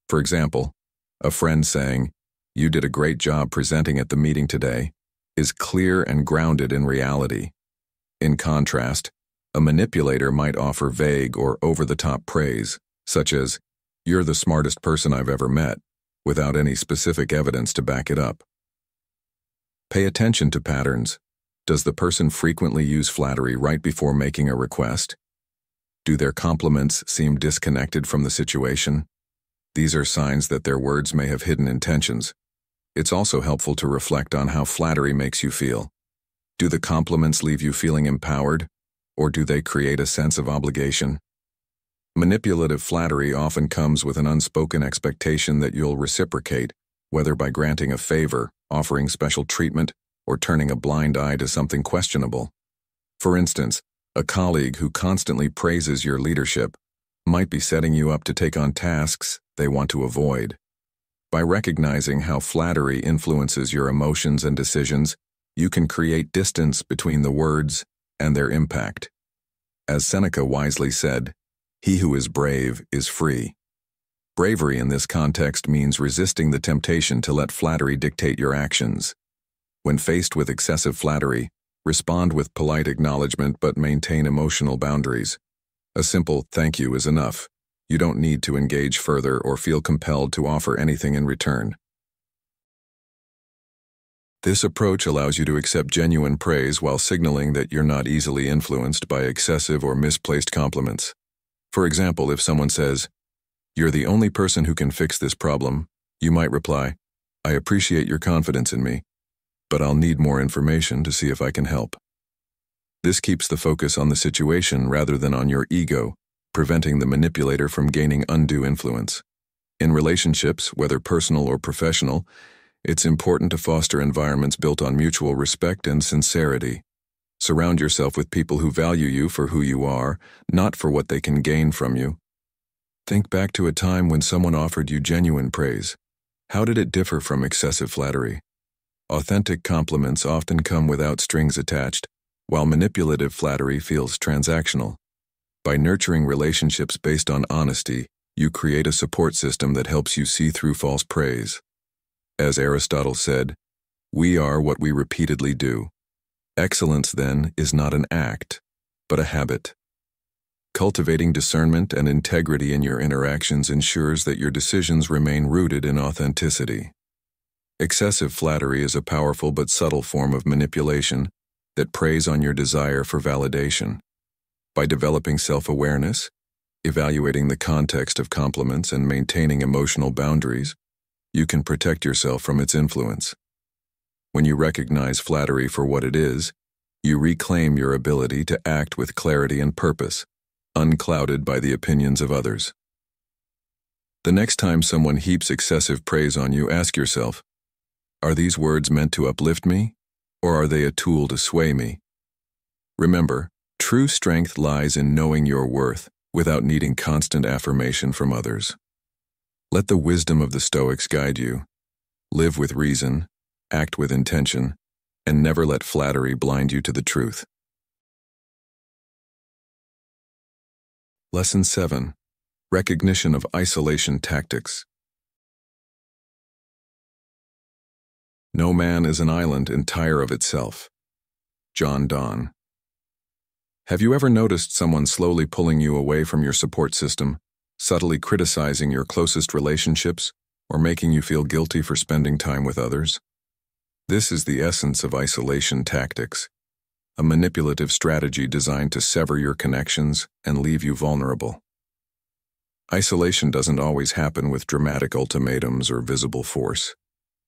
For example, a friend saying, "You did a great job presenting at the meeting today," is clear and grounded in reality. In contrast, a manipulator might offer vague or over-the-top praise, such as, "You're the smartest person I've ever met," without any specific evidence to back it up. Pay attention to patterns. Does the person frequently use flattery right before making a request? Do their compliments seem disconnected from the situation? These are signs that their words may have hidden intentions. It's also helpful to reflect on how flattery makes you feel. Do the compliments leave you feeling empowered, or do they create a sense of obligation? Manipulative flattery often comes with an unspoken expectation that you'll reciprocate, whether by granting a favor, offering special treatment, or turning a blind eye to something questionable. For instance, a colleague who constantly praises your leadership might be setting you up to take on tasks they want to avoid. By recognizing how flattery influences your emotions and decisions, you can create distance between the words and their impact. As Seneca wisely said, "He who is brave is free." Bravery in this context means resisting the temptation to let flattery dictate your actions. When faced with excessive flattery, respond with polite acknowledgement but maintain emotional boundaries. A simple "thank you" is enough. You don't need to engage further or feel compelled to offer anything in return. This approach allows you to accept genuine praise while signaling that you're not easily influenced by excessive or misplaced compliments. For example, if someone says, "You're the only person who can fix this problem," you might reply, "I appreciate your confidence in me, but I'll need more information to see if I can help." This keeps the focus on the situation rather than on your ego, preventing the manipulator from gaining undue influence. In relationships, whether personal or professional, it's important to foster environments built on mutual respect and sincerity. Surround yourself with people who value you for who you are, not for what they can gain from you. Think back to a time when someone offered you genuine praise. How did it differ from excessive flattery? Authentic compliments often come without strings attached, while manipulative flattery feels transactional. By nurturing relationships based on honesty, you create a support system that helps you see through false praise. As Aristotle said, "We are what we repeatedly do." Excellence, then, is not an act, but a habit. Cultivating discernment and integrity in your interactions ensures that your decisions remain rooted in authenticity. Excessive flattery is a powerful but subtle form of manipulation that preys on your desire for validation. By developing self-awareness, evaluating the context of compliments, and maintaining emotional boundaries, you can protect yourself from its influence. When you recognize flattery for what it is, you reclaim your ability to act with clarity and purpose, unclouded by the opinions of others. The next time someone heaps excessive praise on you, ask yourself, are these words meant to uplift me, or are they a tool to sway me? Remember, true strength lies in knowing your worth, without needing constant affirmation from others. Let the wisdom of the Stoics guide you. Live with reason, act with intention, and never let flattery blind you to the truth. Lesson 7. Recognition of isolation tactics. No man is an island entire of itself. John Donne. Have you ever noticed someone slowly pulling you away from your support system, subtly criticizing your closest relationships, or making you feel guilty for spending time with others? This is the essence of isolation tactics, a manipulative strategy designed to sever your connections and leave you vulnerable. Isolation doesn't always happen with dramatic ultimatums or visible force.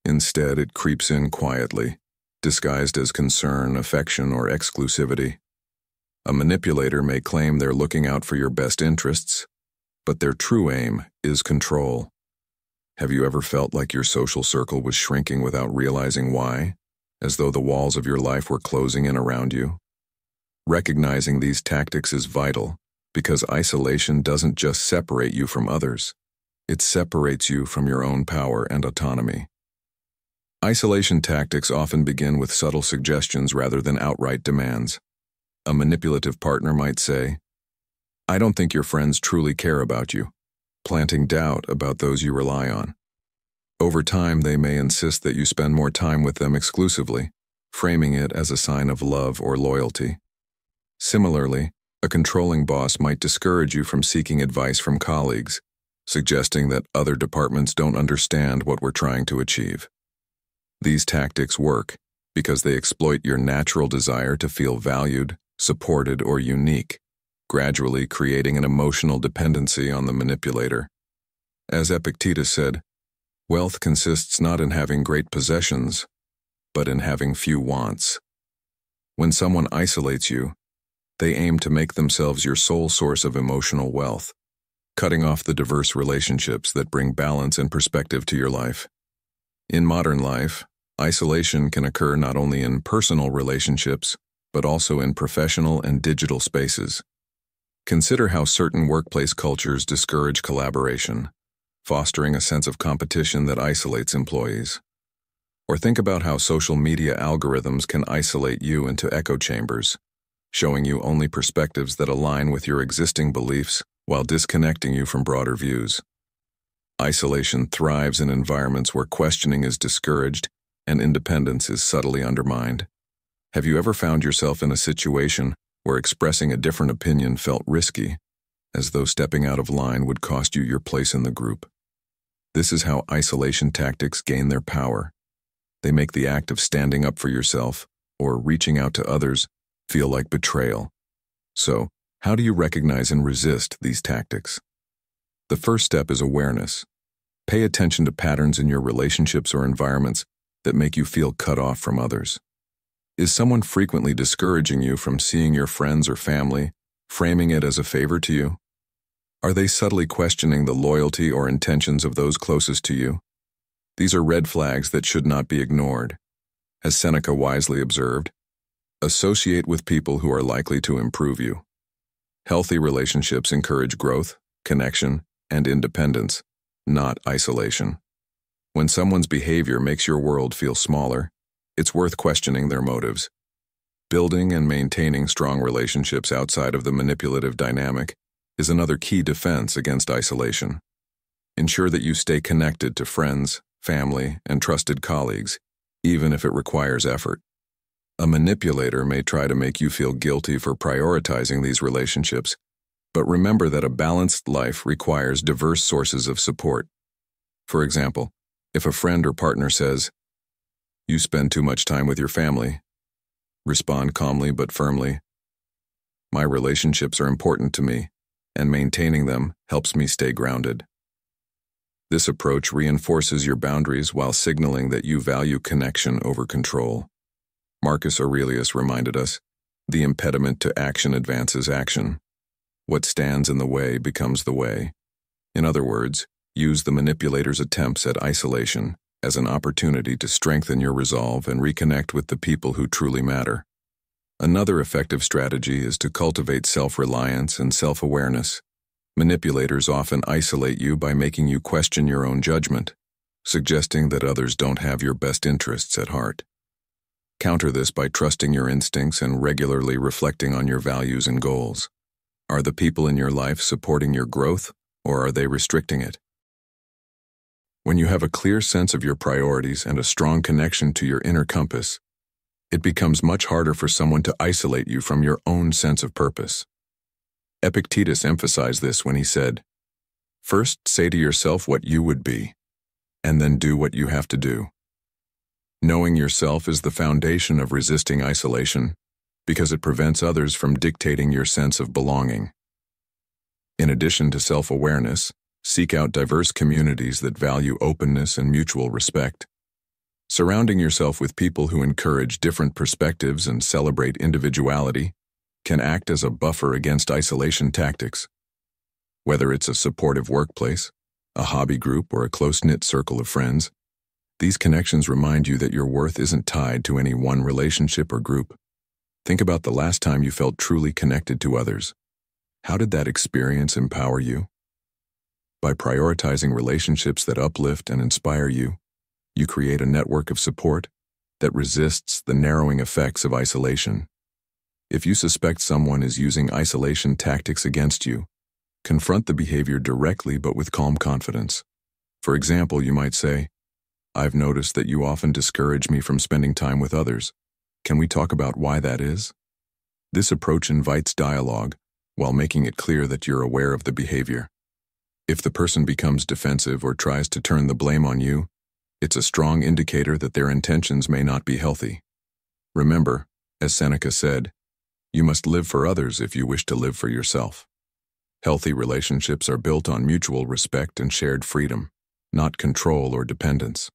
Instead, it creeps in quietly, disguised as concern, affection, or exclusivity. A manipulator may claim they're looking out for your best interests, but their true aim is control. Have you ever felt like your social circle was shrinking without realizing why, as though the walls of your life were closing in around you? Recognizing these tactics is vital, because isolation doesn't just separate you from others, it separates you from your own power and autonomy. Isolation tactics often begin with subtle suggestions rather than outright demands. A manipulative partner might say, "I don't think your friends truly care about you," planting doubt about those you rely on. Over time, they may insist that you spend more time with them exclusively, framing it as a sign of love or loyalty. Similarly, a controlling boss might discourage you from seeking advice from colleagues, suggesting that other departments don't understand what we're trying to achieve. These tactics work because they exploit your natural desire to feel valued, supported, or unique, gradually creating an emotional dependency on the manipulator. As Epictetus said, "Wealth consists not in having great possessions, but in having few wants." When someone isolates you, they aim to make themselves your sole source of emotional wealth, cutting off the diverse relationships that bring balance and perspective to your life. In modern life, isolation can occur not only in personal relationships, but also in professional and digital spaces. Consider how certain workplace cultures discourage collaboration, fostering a sense of competition that isolates employees. Or think about how social media algorithms can isolate you into echo chambers, showing you only perspectives that align with your existing beliefs while disconnecting you from broader views. Isolation thrives in environments where questioning is discouraged and independence is subtly undermined. Have you ever found yourself in a situation where expressing a different opinion felt risky, as though stepping out of line would cost you your place in the group? This is how isolation tactics gain their power. They make the act of standing up for yourself or reaching out to others feel like betrayal. So, how do you recognize and resist these tactics? The first step is awareness. Pay attention to patterns in your relationships or environments that make you feel cut off from others. Is someone frequently discouraging you from seeing your friends or family, framing it as a favor to you? Are they subtly questioning the loyalty or intentions of those closest to you? These are red flags that should not be ignored. As Seneca wisely observed, associate with people who are likely to improve you. Healthy relationships encourage growth, connection, and independence, not isolation. When someone's behavior makes your world feel smaller, it's worth questioning their motives. Building and maintaining strong relationships outside of the manipulative dynamic is another key defense against isolation. Ensure that you stay connected to friends, family, and trusted colleagues, even if it requires effort. A manipulator may try to make you feel guilty for prioritizing these relationships, but remember that a balanced life requires diverse sources of support. For example, if a friend or partner says, "You spend too much time with your family," respond calmly but firmly, "My relationships are important to me, and maintaining them helps me stay grounded." This approach reinforces your boundaries while signaling that you value connection over control. Marcus Aurelius reminded us, "The impediment to action advances action. What stands in the way becomes the way." In other words, use the manipulator's attempts at isolation as an opportunity to strengthen your resolve and reconnect with the people who truly matter. Another effective strategy is to cultivate self-reliance and self-awareness. Manipulators often isolate you by making you question your own judgment, suggesting that others don't have your best interests at heart. Counter this by trusting your instincts and regularly reflecting on your values and goals. Are the people in your life supporting your growth, or are they restricting it? When you have a clear sense of your priorities and a strong connection to your inner compass, it becomes much harder for someone to isolate you from your own sense of purpose. Epictetus emphasized this when he said, "First say to yourself what you would be, and then do what you have to do." Knowing yourself is the foundation of resisting isolation because it prevents others from dictating your sense of belonging. In addition to self-awareness, seek out diverse communities that value openness and mutual respect. Surrounding yourself with people who encourage different perspectives and celebrate individuality can act as a buffer against isolation tactics. Whether it's a supportive workplace, a hobby group, or a close-knit circle of friends, these connections remind you that your worth isn't tied to any one relationship or group. Think about the last time you felt truly connected to others. How did that experience empower you? By prioritizing relationships that uplift and inspire you, you create a network of support that resists the narrowing effects of isolation. If you suspect someone is using isolation tactics against you, confront the behavior directly but with calm confidence. For example, you might say, "I've noticed that you often discourage me from spending time with others. Can we talk about why that is?" This approach invites dialogue while making it clear that you're aware of the behavior. If the person becomes defensive or tries to turn the blame on you, it's a strong indicator that their intentions may not be healthy. Remember, as Seneca said, you must live for others if you wish to live for yourself. Healthy relationships are built on mutual respect and shared freedom, not control or dependence.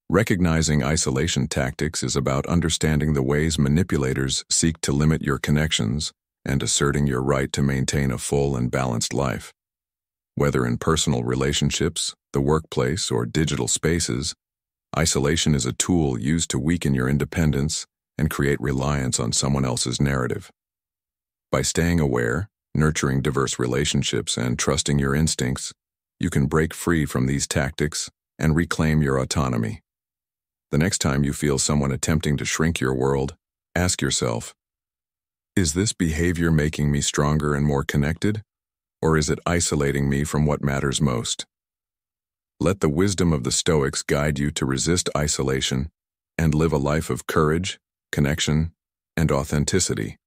Recognizing isolation tactics is about understanding the ways manipulators seek to limit your connections and asserting your right to maintain a full and balanced life. Whether in personal relationships, the workplace, or digital spaces, isolation is a tool used to weaken your independence and create reliance on someone else's narrative. By staying aware, nurturing diverse relationships, and trusting your instincts, you can break free from these tactics and reclaim your autonomy. The next time you feel someone attempting to shrink your world, ask yourself, is this behavior making me stronger and more connected, or is it isolating me from what matters most? Let the wisdom of the Stoics guide you to resist isolation and live a life of courage, connection, and authenticity.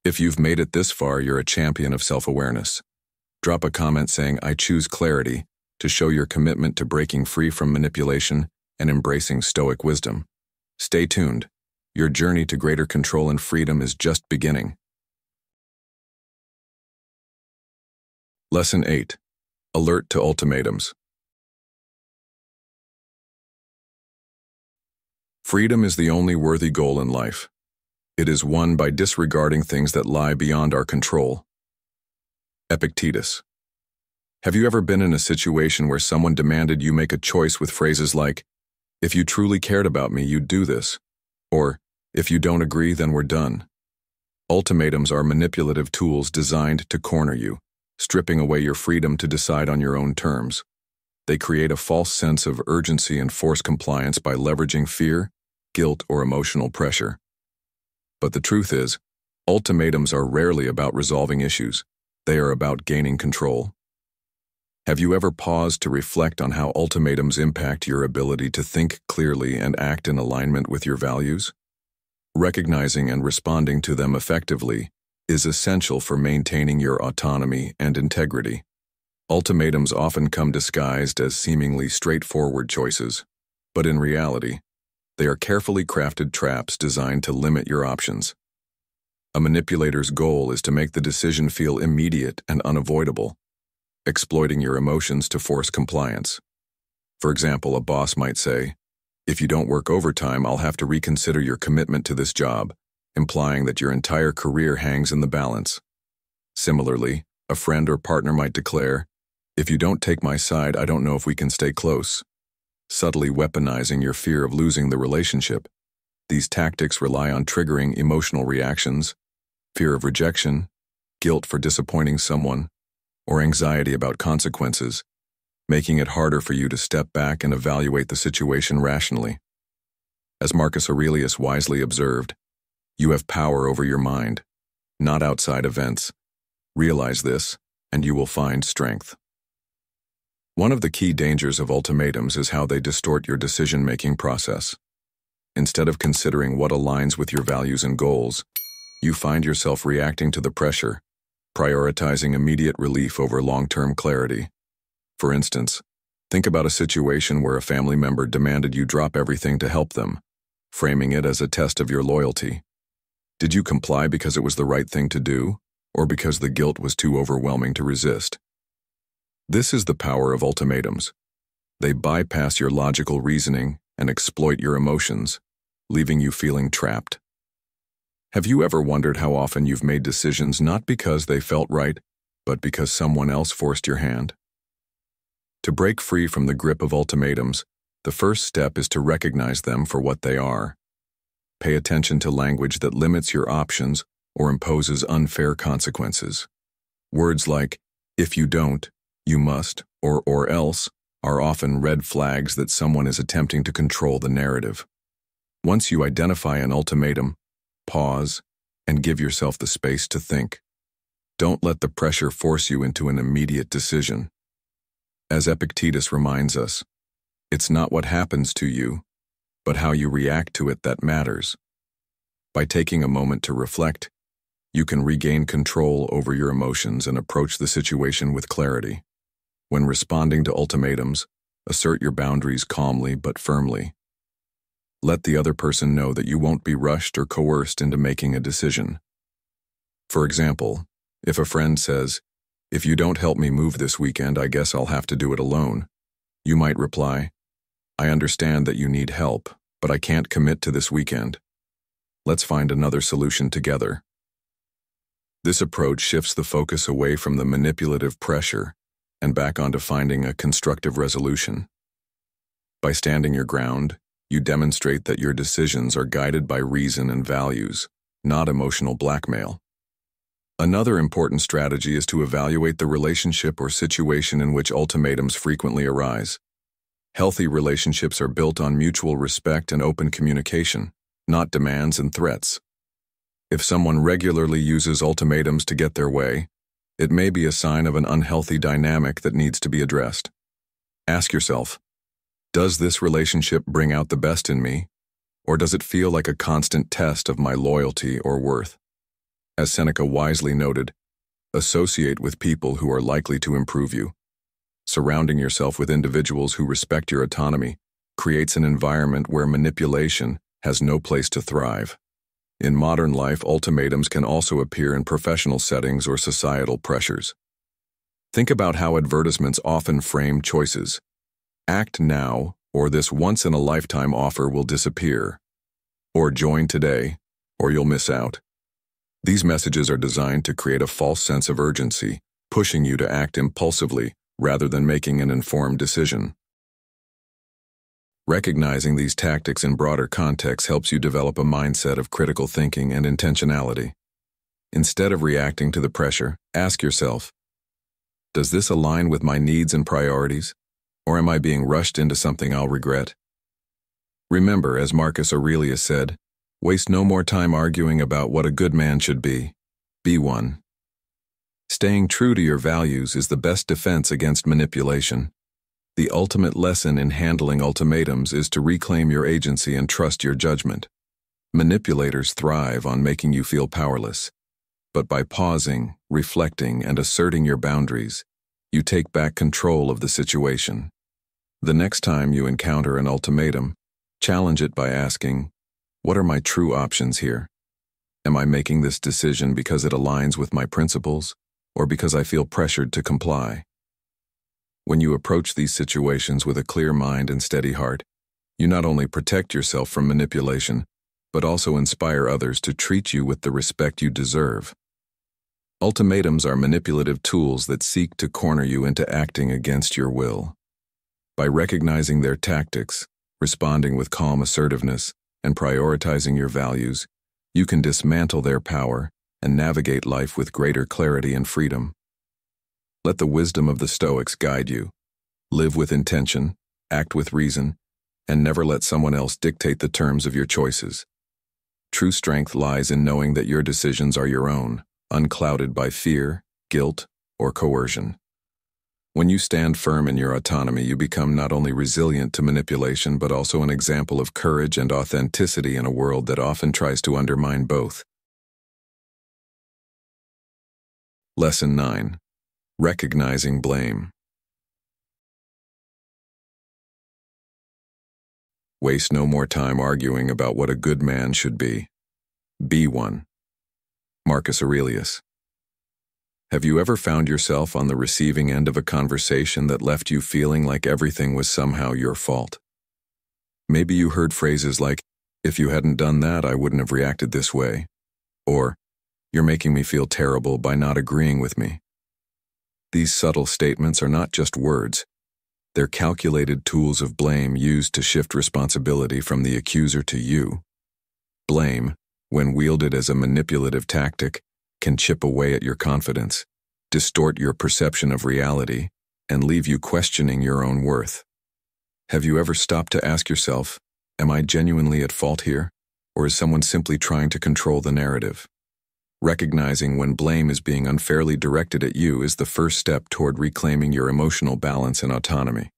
If you've made it this far, you're a champion of self-awareness. Drop a comment saying, "I choose clarity," to show your commitment to breaking free from manipulation and embracing Stoic wisdom. Stay tuned. Your journey to greater control and freedom is just beginning. Lesson 8. Alert to ultimatums. Freedom is the only worthy goal in life. It is won by disregarding things that lie beyond our control. Epictetus. Have you ever been in a situation where someone demanded you make a choice with phrases like, "If you truly cared about me, you'd do this," or "If you don't agree, then we're done"? Ultimatums are manipulative tools designed to corner you, stripping away your freedom to decide on your own terms. They create a false sense of urgency and force compliance by leveraging fear, guilt, or emotional pressure. But the truth is, ultimatums are rarely about resolving issues. They are about gaining control. Have you ever paused to reflect on how ultimatums impact your ability to think clearly and act in alignment with your values? Recognizing and responding to them effectively is essential for maintaining your autonomy and integrity. Ultimatums often come disguised as seemingly straightforward choices, but in reality, they are carefully crafted traps designed to limit your options. A manipulator's goal is to make the decision feel immediate and unavoidable, exploiting your emotions to force compliance. For example, a boss might say, "If you don't work overtime, I'll have to reconsider your commitment to this job," implying that your entire career hangs in the balance. Similarly, a friend or partner might declare, "If you don't take my side, I don't know if we can stay close," subtly weaponizing your fear of losing the relationship. These tactics rely on triggering emotional reactions, fear of rejection, guilt for disappointing someone, or anxiety about consequences, making it harder for you to step back and evaluate the situation rationally. As Marcus Aurelius wisely observed, you have power over your mind, not outside events. Realize this, and you will find strength. One of the key dangers of ultimatums is how they distort your decision-making process. Instead of considering what aligns with your values and goals, you find yourself reacting to the pressure, prioritizing immediate relief over long-term clarity. For instance, think about a situation where a family member demanded you drop everything to help them, framing it as a test of your loyalty. Did you comply because it was the right thing to do, or because the guilt was too overwhelming to resist? This is the power of ultimatums. They bypass your logical reasoning and exploit your emotions, leaving you feeling trapped. Have you ever wondered how often you've made decisions not because they felt right, but because someone else forced your hand? To break free from the grip of ultimatums, the first step is to recognize them for what they are. Pay attention to language that limits your options or imposes unfair consequences. Words like, if you don't, you must, or else, are often red flags that someone is attempting to control the narrative. Once you identify an ultimatum, pause and give yourself the space to think. Don't let the pressure force you into an immediate decision. As Epictetus reminds us, it's not what happens to you, but how you react to it that matters. By taking a moment to reflect, you can regain control over your emotions and approach the situation with clarity. When responding to ultimatums, assert your boundaries calmly but firmly. Let the other person know that you won't be rushed or coerced into making a decision. For example, if a friend says, "If you don't help me move this weekend, I guess I'll have to do it alone," you might reply, "I understand that you need help, but I can't commit to this weekend. Let's find another solution together." This approach shifts the focus away from the manipulative pressure and back onto finding a constructive resolution. By standing your ground, you demonstrate that your decisions are guided by reason and values, not emotional blackmail. Another important strategy is to evaluate the relationship or situation in which ultimatums frequently arise. Healthy relationships are built on mutual respect and open communication, not demands and threats. If someone regularly uses ultimatums to get their way, it may be a sign of an unhealthy dynamic that needs to be addressed. Ask yourself, does this relationship bring out the best in me, or does it feel like a constant test of my loyalty or worth? As Seneca wisely noted, associate with people who are likely to improve you. Surrounding yourself with individuals who respect your autonomy creates an environment where manipulation has no place to thrive. In modern life, ultimatums can also appear in professional settings or societal pressures. Think about how advertisements often frame choices. Act now, or this once-in-a-lifetime offer will disappear. Or join today, or you'll miss out. These messages are designed to create a false sense of urgency, pushing you to act impulsively rather than making an informed decision. Recognizing these tactics in broader context helps you develop a mindset of critical thinking and intentionality. Instead of reacting to the pressure, ask yourself, does this align with my needs and priorities, or am I being rushed into something I'll regret? Remember, as Marcus Aurelius said, waste no more time arguing about what a good man should be. Be one. Staying true to your values is the best defense against manipulation. The ultimate lesson in handling ultimatums is to reclaim your agency and trust your judgment. Manipulators thrive on making you feel powerless. But by pausing, reflecting, and asserting your boundaries, you take back control of the situation. The next time you encounter an ultimatum, challenge it by asking, what are my true options here? Am I making this decision because it aligns with my principles, or because I feel pressured to comply? When you approach these situations with a clear mind and steady heart, you not only protect yourself from manipulation, but also inspire others to treat you with the respect you deserve. Ultimatums are manipulative tools that seek to corner you into acting against your will. By recognizing their tactics, responding with calm assertiveness, and prioritizing your values, you can dismantle their power and navigate life with greater clarity and freedom. Let the wisdom of the Stoics guide you. Live with intention, act with reason, and never let someone else dictate the terms of your choices. True strength lies in knowing that your decisions are your own, unclouded by fear, guilt, or coercion. When you stand firm in your autonomy, you become not only resilient to manipulation but also an example of courage and authenticity in a world that often tries to undermine both. Lesson 9. Recognizing blame. Waste no more time arguing about what a good man should be. Be one. Marcus Aurelius. Have you ever found yourself on the receiving end of a conversation that left you feeling like everything was somehow your fault? Maybe you heard phrases like, "If you hadn't done that, I wouldn't have reacted this way," or, "You're making me feel terrible by not agreeing with me." These subtle statements are not just words. They're calculated tools of blame used to shift responsibility from the accuser to you. Blame, when wielded as a manipulative tactic, can chip away at your confidence, distort your perception of reality, and leave you questioning your own worth. Have you ever stopped to ask yourself, am I genuinely at fault here, or is someone simply trying to control the narrative? Recognizing when blame is being unfairly directed at you is the first step toward reclaiming your emotional balance and autonomy.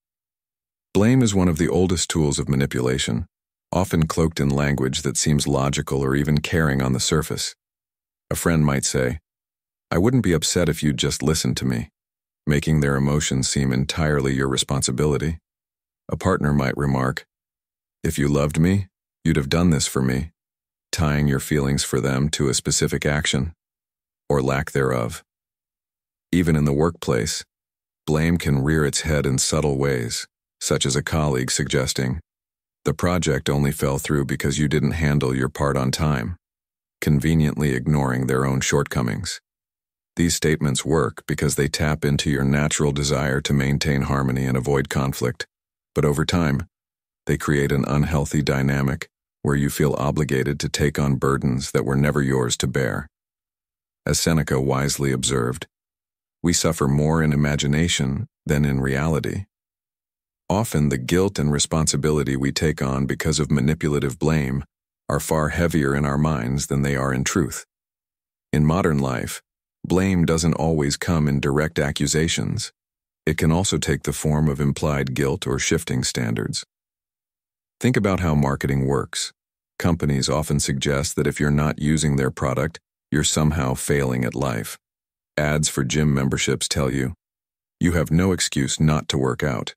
Blame is one of the oldest tools of manipulation, often cloaked in language that seems logical or even caring on the surface. A friend might say, "I wouldn't be upset if you'd just listened to me," making their emotions seem entirely your responsibility. A partner might remark, "If you loved me, you'd have done this for me," tying your feelings for them to a specific action, or lack thereof. Even in the workplace, blame can rear its head in subtle ways, such as a colleague suggesting, "The project only fell through because you didn't handle your part on time," conveniently ignoring their own shortcomings. These statements work because they tap into your natural desire to maintain harmony and avoid conflict, but over time, they create an unhealthy dynamic where you feel obligated to take on burdens that were never yours to bear. As Seneca wisely observed, we suffer more in imagination than in reality. Often the guilt and responsibility we take on because of manipulative blame are far heavier in our minds than they are in truth. In modern life, blame doesn't always come in direct accusations. It can also take the form of implied guilt or shifting standards. Think about how marketing works. Companies often suggest that if you're not using their product, you're somehow failing at life. Ads for gym memberships tell you, "You have no excuse not to work out,"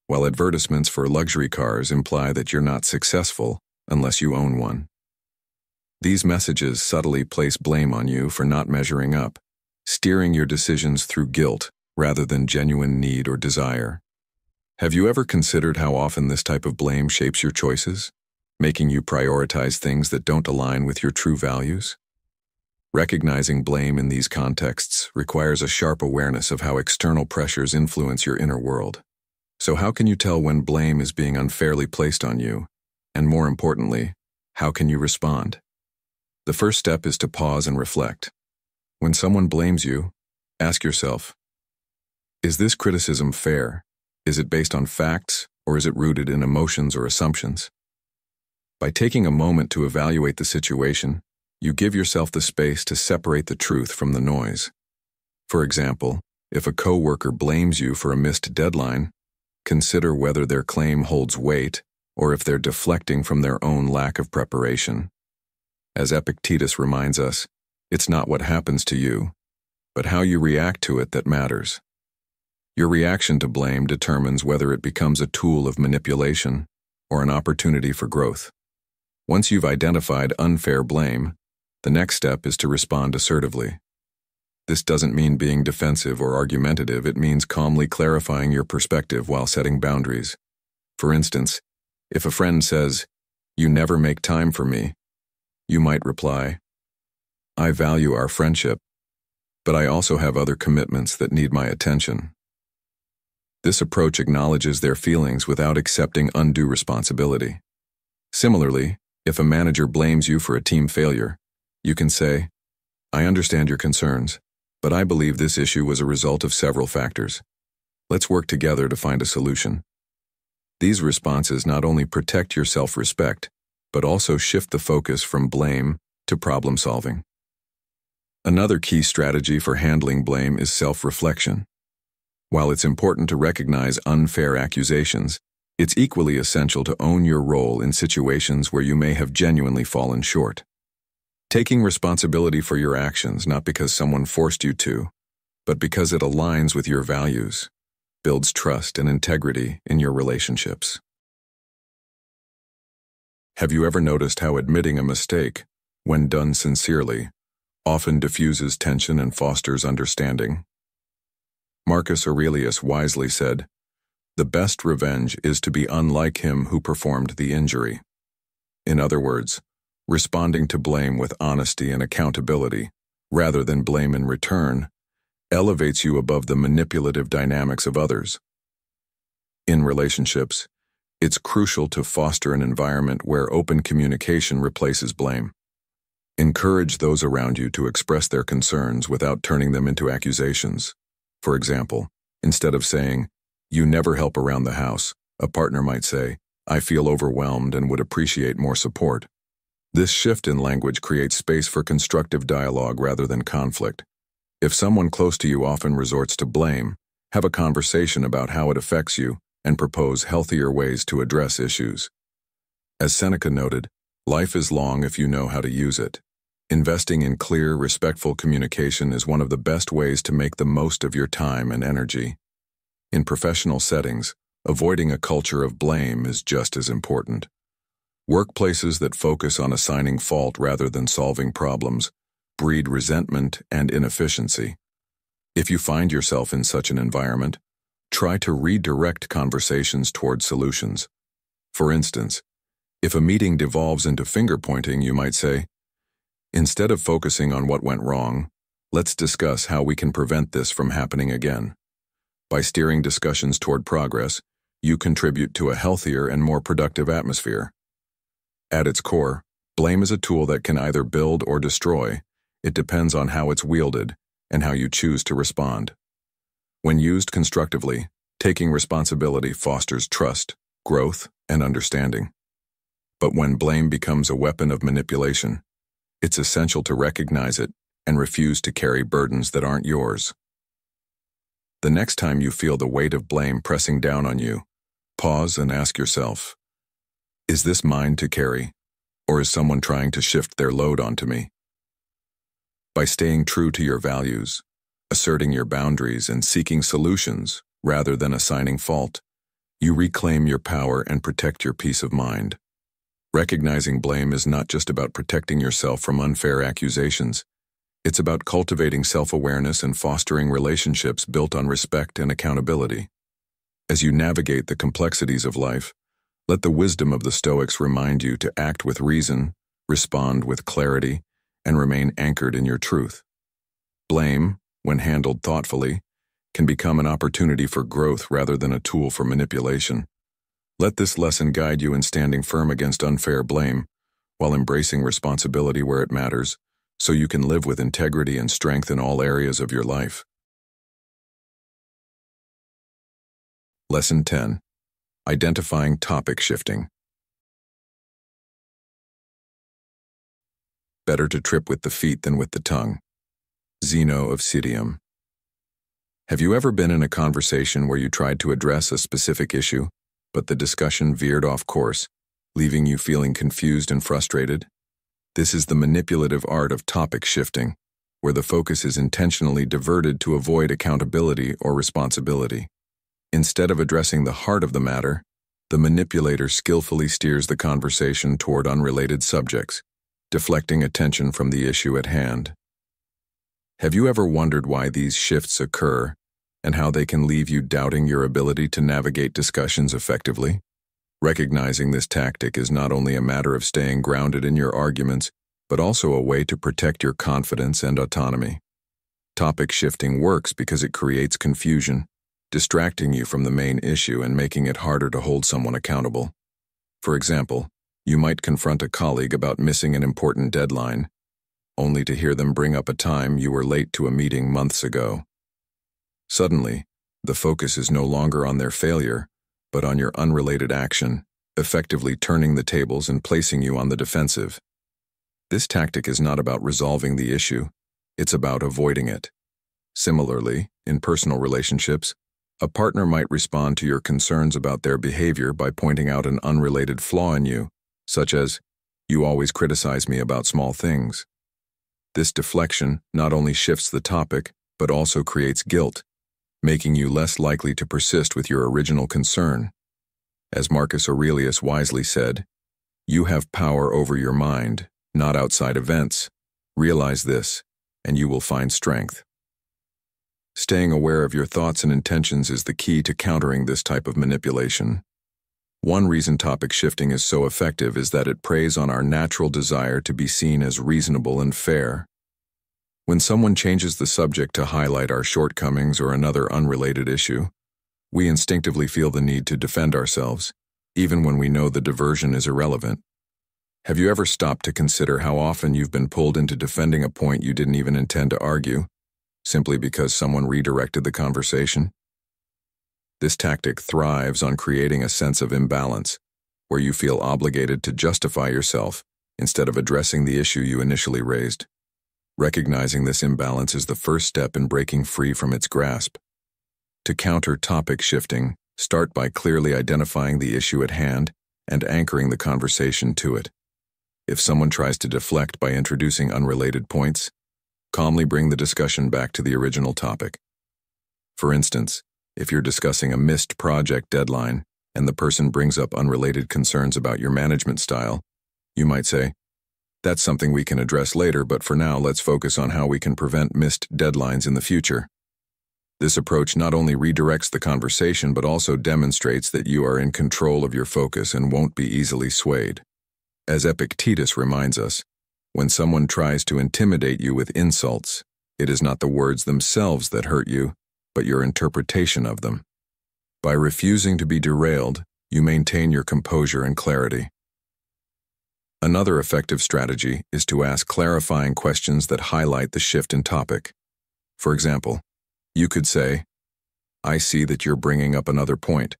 while advertisements for luxury cars imply that you're not successful unless you own one. These messages subtly place blame on you for not measuring up, steering your decisions through guilt rather than genuine need or desire. Have you ever considered how often this type of blame shapes your choices, making you prioritize things that don't align with your true values? Recognizing blame in these contexts requires a sharp awareness of how external pressures influence your inner world. So how can you tell when blame is being unfairly placed on you? And more importantly, how can you respond? The first step is to pause and reflect. When someone blames you, ask yourself, is this criticism fair? Is it based on facts, or is it rooted in emotions or assumptions? By taking a moment to evaluate the situation, you give yourself the space to separate the truth from the noise. For example, if a coworker blames you for a missed deadline, consider whether their claim holds weight or if they're deflecting from their own lack of preparation. As Epictetus reminds us, it's not what happens to you, but how you react to it that matters. Your reaction to blame determines whether it becomes a tool of manipulation or an opportunity for growth. Once you've identified unfair blame, the next step is to respond assertively. This doesn't mean being defensive or argumentative, it means calmly clarifying your perspective while setting boundaries. For instance, if a friend says, "You never make time for me," you might reply, "I value our friendship, but I also have other commitments that need my attention." This approach acknowledges their feelings without accepting undue responsibility. Similarly, if a manager blames you for a team failure, you can say, I understand your concerns, but I believe this issue was a result of several factors. Let's work together to find a solution. These responses not only protect your self-respect, but also shift the focus from blame to problem solving. Another key strategy for handling blame is self-reflection. While it's important to recognize unfair accusations, it's equally essential to own your role in situations where you may have genuinely fallen short. Taking responsibility for your actions not because someone forced you to, but because it aligns with your values, builds trust and integrity in your relationships. Have you ever noticed how admitting a mistake, when done sincerely, often diffuses tension and fosters understanding? Marcus Aurelius wisely said, "The best revenge is to be unlike him who performed the injury." In other words, responding to blame with honesty and accountability, rather than blame in return, elevates you above the manipulative dynamics of others. In relationships, it's crucial to foster an environment where open communication replaces blame. Encourage those around you to express their concerns without turning them into accusations. For example, instead of saying, "You never help around the house," a partner might say, "I feel overwhelmed and would appreciate more support." This shift in language creates space for constructive dialogue rather than conflict. If someone close to you often resorts to blame, have a conversation about how it affects you and propose healthier ways to address issues. As Seneca noted, life is long if you know how to use it. Investing in clear, respectful communication is one of the best ways to make the most of your time and energy. In professional settings, avoiding a culture of blame is just as important. Workplaces that focus on assigning fault rather than solving problems breed resentment and inefficiency. If you find yourself in such an environment, try to redirect conversations toward solutions. For instance, if a meeting devolves into finger-pointing, you might say, "Instead of focusing on what went wrong, let's discuss how we can prevent this from happening again." By steering discussions toward progress, you contribute to a healthier and more productive atmosphere. At its core, blame is a tool that can either build or destroy. It depends on how it's wielded and how you choose to respond. When used constructively, taking responsibility fosters trust, growth, and understanding. But when blame becomes a weapon of manipulation, it's essential to recognize it and refuse to carry burdens that aren't yours. The next time you feel the weight of blame pressing down on you, pause and ask yourself, "Is this mine to carry, or is someone trying to shift their load onto me?" By staying true to your values, asserting your boundaries, and seeking solutions rather than assigning fault, you reclaim your power and protect your peace of mind. Recognizing blame is not just about protecting yourself from unfair accusations. It's about cultivating self-awareness and fostering relationships built on respect and accountability. As you navigate the complexities of life, let the wisdom of the Stoics remind you to act with reason, respond with clarity, and remain anchored in your truth. Blame, when handled thoughtfully, can become an opportunity for growth rather than a tool for manipulation. Let this lesson guide you in standing firm against unfair blame, while embracing responsibility where it matters, so you can live with integrity and strength in all areas of your life. Lesson 10. Identifying topic shifting. Better to trip with the feet than with the tongue. Zeno of Citium. Have you ever been in a conversation where you tried to address a specific issue, but the discussion veered off course, leaving you feeling confused and frustrated? This is the manipulative art of topic shifting, where the focus is intentionally diverted to avoid accountability or responsibility. Instead of addressing the heart of the matter, the manipulator skillfully steers the conversation toward unrelated subjects, deflecting attention from the issue at hand. Have you ever wondered why these shifts occur and how they can leave you doubting your ability to navigate discussions effectively? Recognizing this tactic is not only a matter of staying grounded in your arguments, but also a way to protect your confidence and autonomy. Topic shifting works because it creates confusion, distracting you from the main issue and making it harder to hold someone accountable. For example, you might confront a colleague about missing an important deadline, only to hear them bring up a time you were late to a meeting months ago. Suddenly, the focus is no longer on their failure, but on your unrelated action, effectively turning the tables and placing you on the defensive. This tactic is not about resolving the issue, it's about avoiding it. Similarly, in personal relationships, a partner might respond to your concerns about their behavior by pointing out an unrelated flaw in you, such as, "You always criticize me about small things." This deflection not only shifts the topic, but also creates guilt, making you less likely to persist with your original concern. As Marcus Aurelius wisely said, "You have power over your mind, not outside events. Realize this, and you will find strength." Staying aware of your thoughts and intentions is the key to countering this type of manipulation. One reason topic shifting is so effective is that it preys on our natural desire to be seen as reasonable and fair. When someone changes the subject to highlight our shortcomings or another unrelated issue, we instinctively feel the need to defend ourselves, even when we know the diversion is irrelevant. Have you ever stopped to consider how often you've been pulled into defending a point you didn't even intend to argue, simply because someone redirected the conversation? This tactic thrives on creating a sense of imbalance, where you feel obligated to justify yourself instead of addressing the issue you initially raised. Recognizing this imbalance is the first step in breaking free from its grasp. To counter topic shifting, start by clearly identifying the issue at hand and anchoring the conversation to it. If someone tries to deflect by introducing unrelated points, calmly bring the discussion back to the original topic. For instance, if you're discussing a missed project deadline and the person brings up unrelated concerns about your management style, you might say, "That's something we can address later, but for now let's focus on how we can prevent missed deadlines in the future." This approach not only redirects the conversation but also demonstrates that you are in control of your focus and won't be easily swayed. As Epictetus reminds us, when someone tries to intimidate you with insults, it is not the words themselves that hurt you, but your interpretation of them. By refusing to be derailed, you maintain your composure and clarity. Another effective strategy is to ask clarifying questions that highlight the shift in topic. For example, you could say, "I see that you're bringing up another point.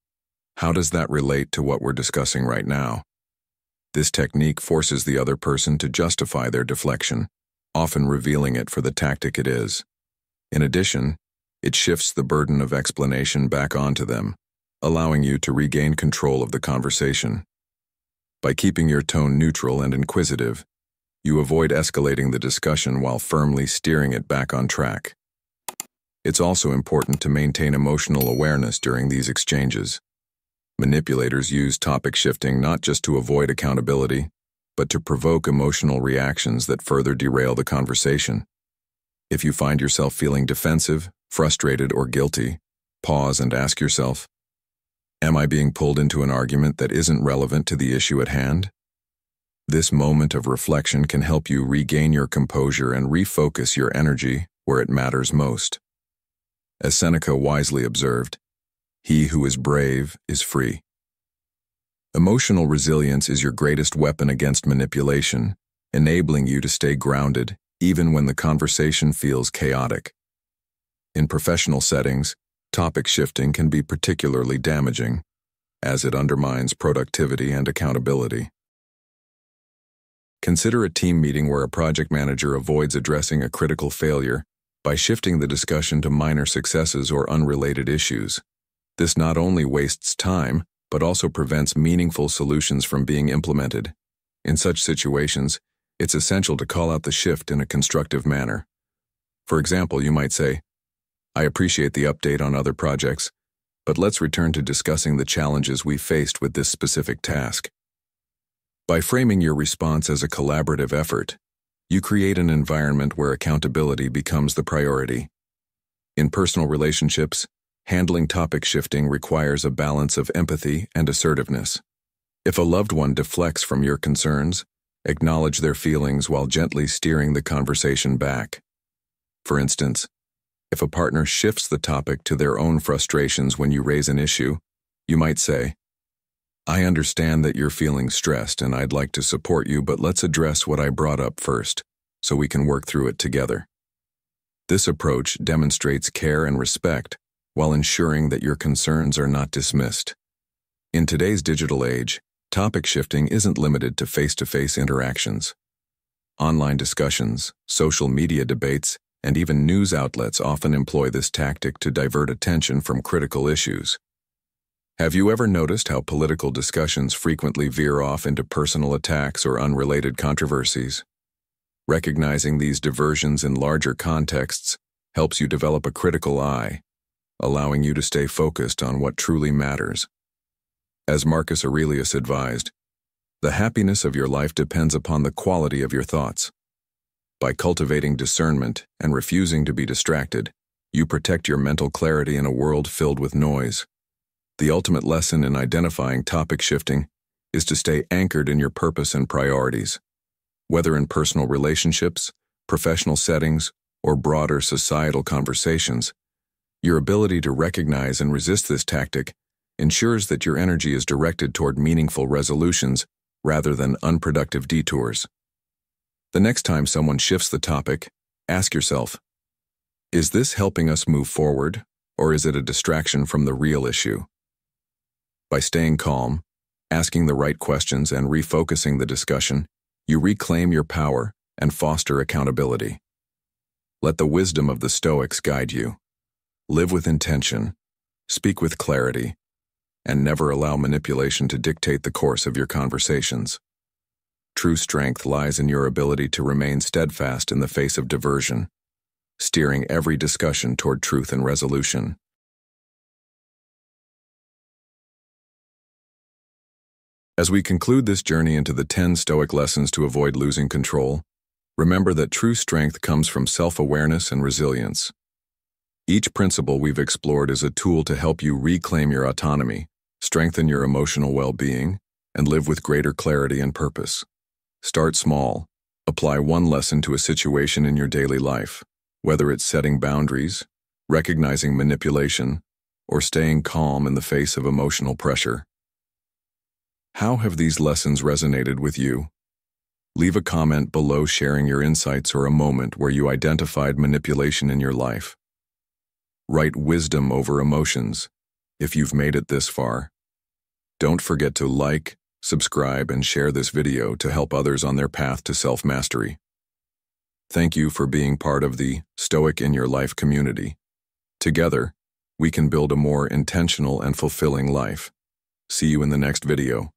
How does that relate to what we're discussing right now?" This technique forces the other person to justify their deflection, often revealing it for the tactic it is. In addition, it shifts the burden of explanation back onto them, allowing you to regain control of the conversation. By keeping your tone neutral and inquisitive, you avoid escalating the discussion while firmly steering it back on track. It's also important to maintain emotional awareness during these exchanges. Manipulators use topic shifting not just to avoid accountability, but to provoke emotional reactions that further derail the conversation. If you find yourself feeling defensive, frustrated, or guilty, pause and ask yourself, "Am I being pulled into an argument that isn't relevant to the issue at hand?" This moment of reflection can help you regain your composure and refocus your energy where it matters most. As Seneca wisely observed, "He who is brave is free." Emotional resilience is your greatest weapon against manipulation, enabling you to stay grounded even when the conversation feels chaotic. In professional settings, topic shifting can be particularly damaging, as it undermines productivity and accountability. Consider a team meeting where a project manager avoids addressing a critical failure by shifting the discussion to minor successes or unrelated issues. This not only wastes time, but also prevents meaningful solutions from being implemented. In such situations, it's essential to call out the shift in a constructive manner. For example, you might say, "I appreciate the update on other projects, but let's return to discussing the challenges we faced with this specific task." By framing your response as a collaborative effort, you create an environment where accountability becomes the priority. In personal relationships, handling topic shifting requires a balance of empathy and assertiveness. If a loved one deflects from your concerns, acknowledge their feelings while gently steering the conversation back. For instance, if a partner shifts the topic to their own frustrations when you raise an issue, you might say, "I understand that you're feeling stressed and I'd like to support you, but let's address what I brought up first." so we can work through it together. This approach demonstrates care and respect while ensuring that your concerns are not dismissed. In today's digital age, topic shifting isn't limited to face-to-face interactions. Online discussions, social media debates, and even news outlets often employ this tactic to divert attention from critical issues. Have you ever noticed how political discussions frequently veer off into personal attacks or unrelated controversies? Recognizing these diversions in larger contexts helps you develop a critical eye, allowing you to stay focused on what truly matters. As Marcus Aurelius advised, the happiness of your life depends upon the quality of your thoughts. By cultivating discernment and refusing to be distracted, you protect your mental clarity in a world filled with noise. The ultimate lesson in identifying topic shifting is to stay anchored in your purpose and priorities. Whether in personal relationships, professional settings, or broader societal conversations, your ability to recognize and resist this tactic ensures that your energy is directed toward meaningful resolutions rather than unproductive detours. The next time someone shifts the topic, ask yourself, is this helping us move forward, or is it a distraction from the real issue? By staying calm, asking the right questions, and refocusing the discussion, you reclaim your power and foster accountability. Let the wisdom of the Stoics guide you. Live with intention, speak with clarity, and never allow manipulation to dictate the course of your conversations. True strength lies in your ability to remain steadfast in the face of diversion, steering every discussion toward truth and resolution. As we conclude this journey into the 10 Stoic lessons to avoid losing control, remember that true strength comes from self-awareness and resilience. Each principle we've explored is a tool to help you reclaim your autonomy, strengthen your emotional well-being, and live with greater clarity and purpose. Start small. Apply one lesson to a situation in your daily life, whether it's setting boundaries, recognizing manipulation, or staying calm in the face of emotional pressure. How have these lessons resonated with you? Leave a comment below sharing your insights or a moment where you identified manipulation in your life. Write wisdom over emotions if you've made it this far. Don't forget to like, subscribe, and share this video to help others on their path to self-mastery. Thank you for being part of the Stoic in Your Life community. Together, we can build a more intentional and fulfilling life. See you in the next video.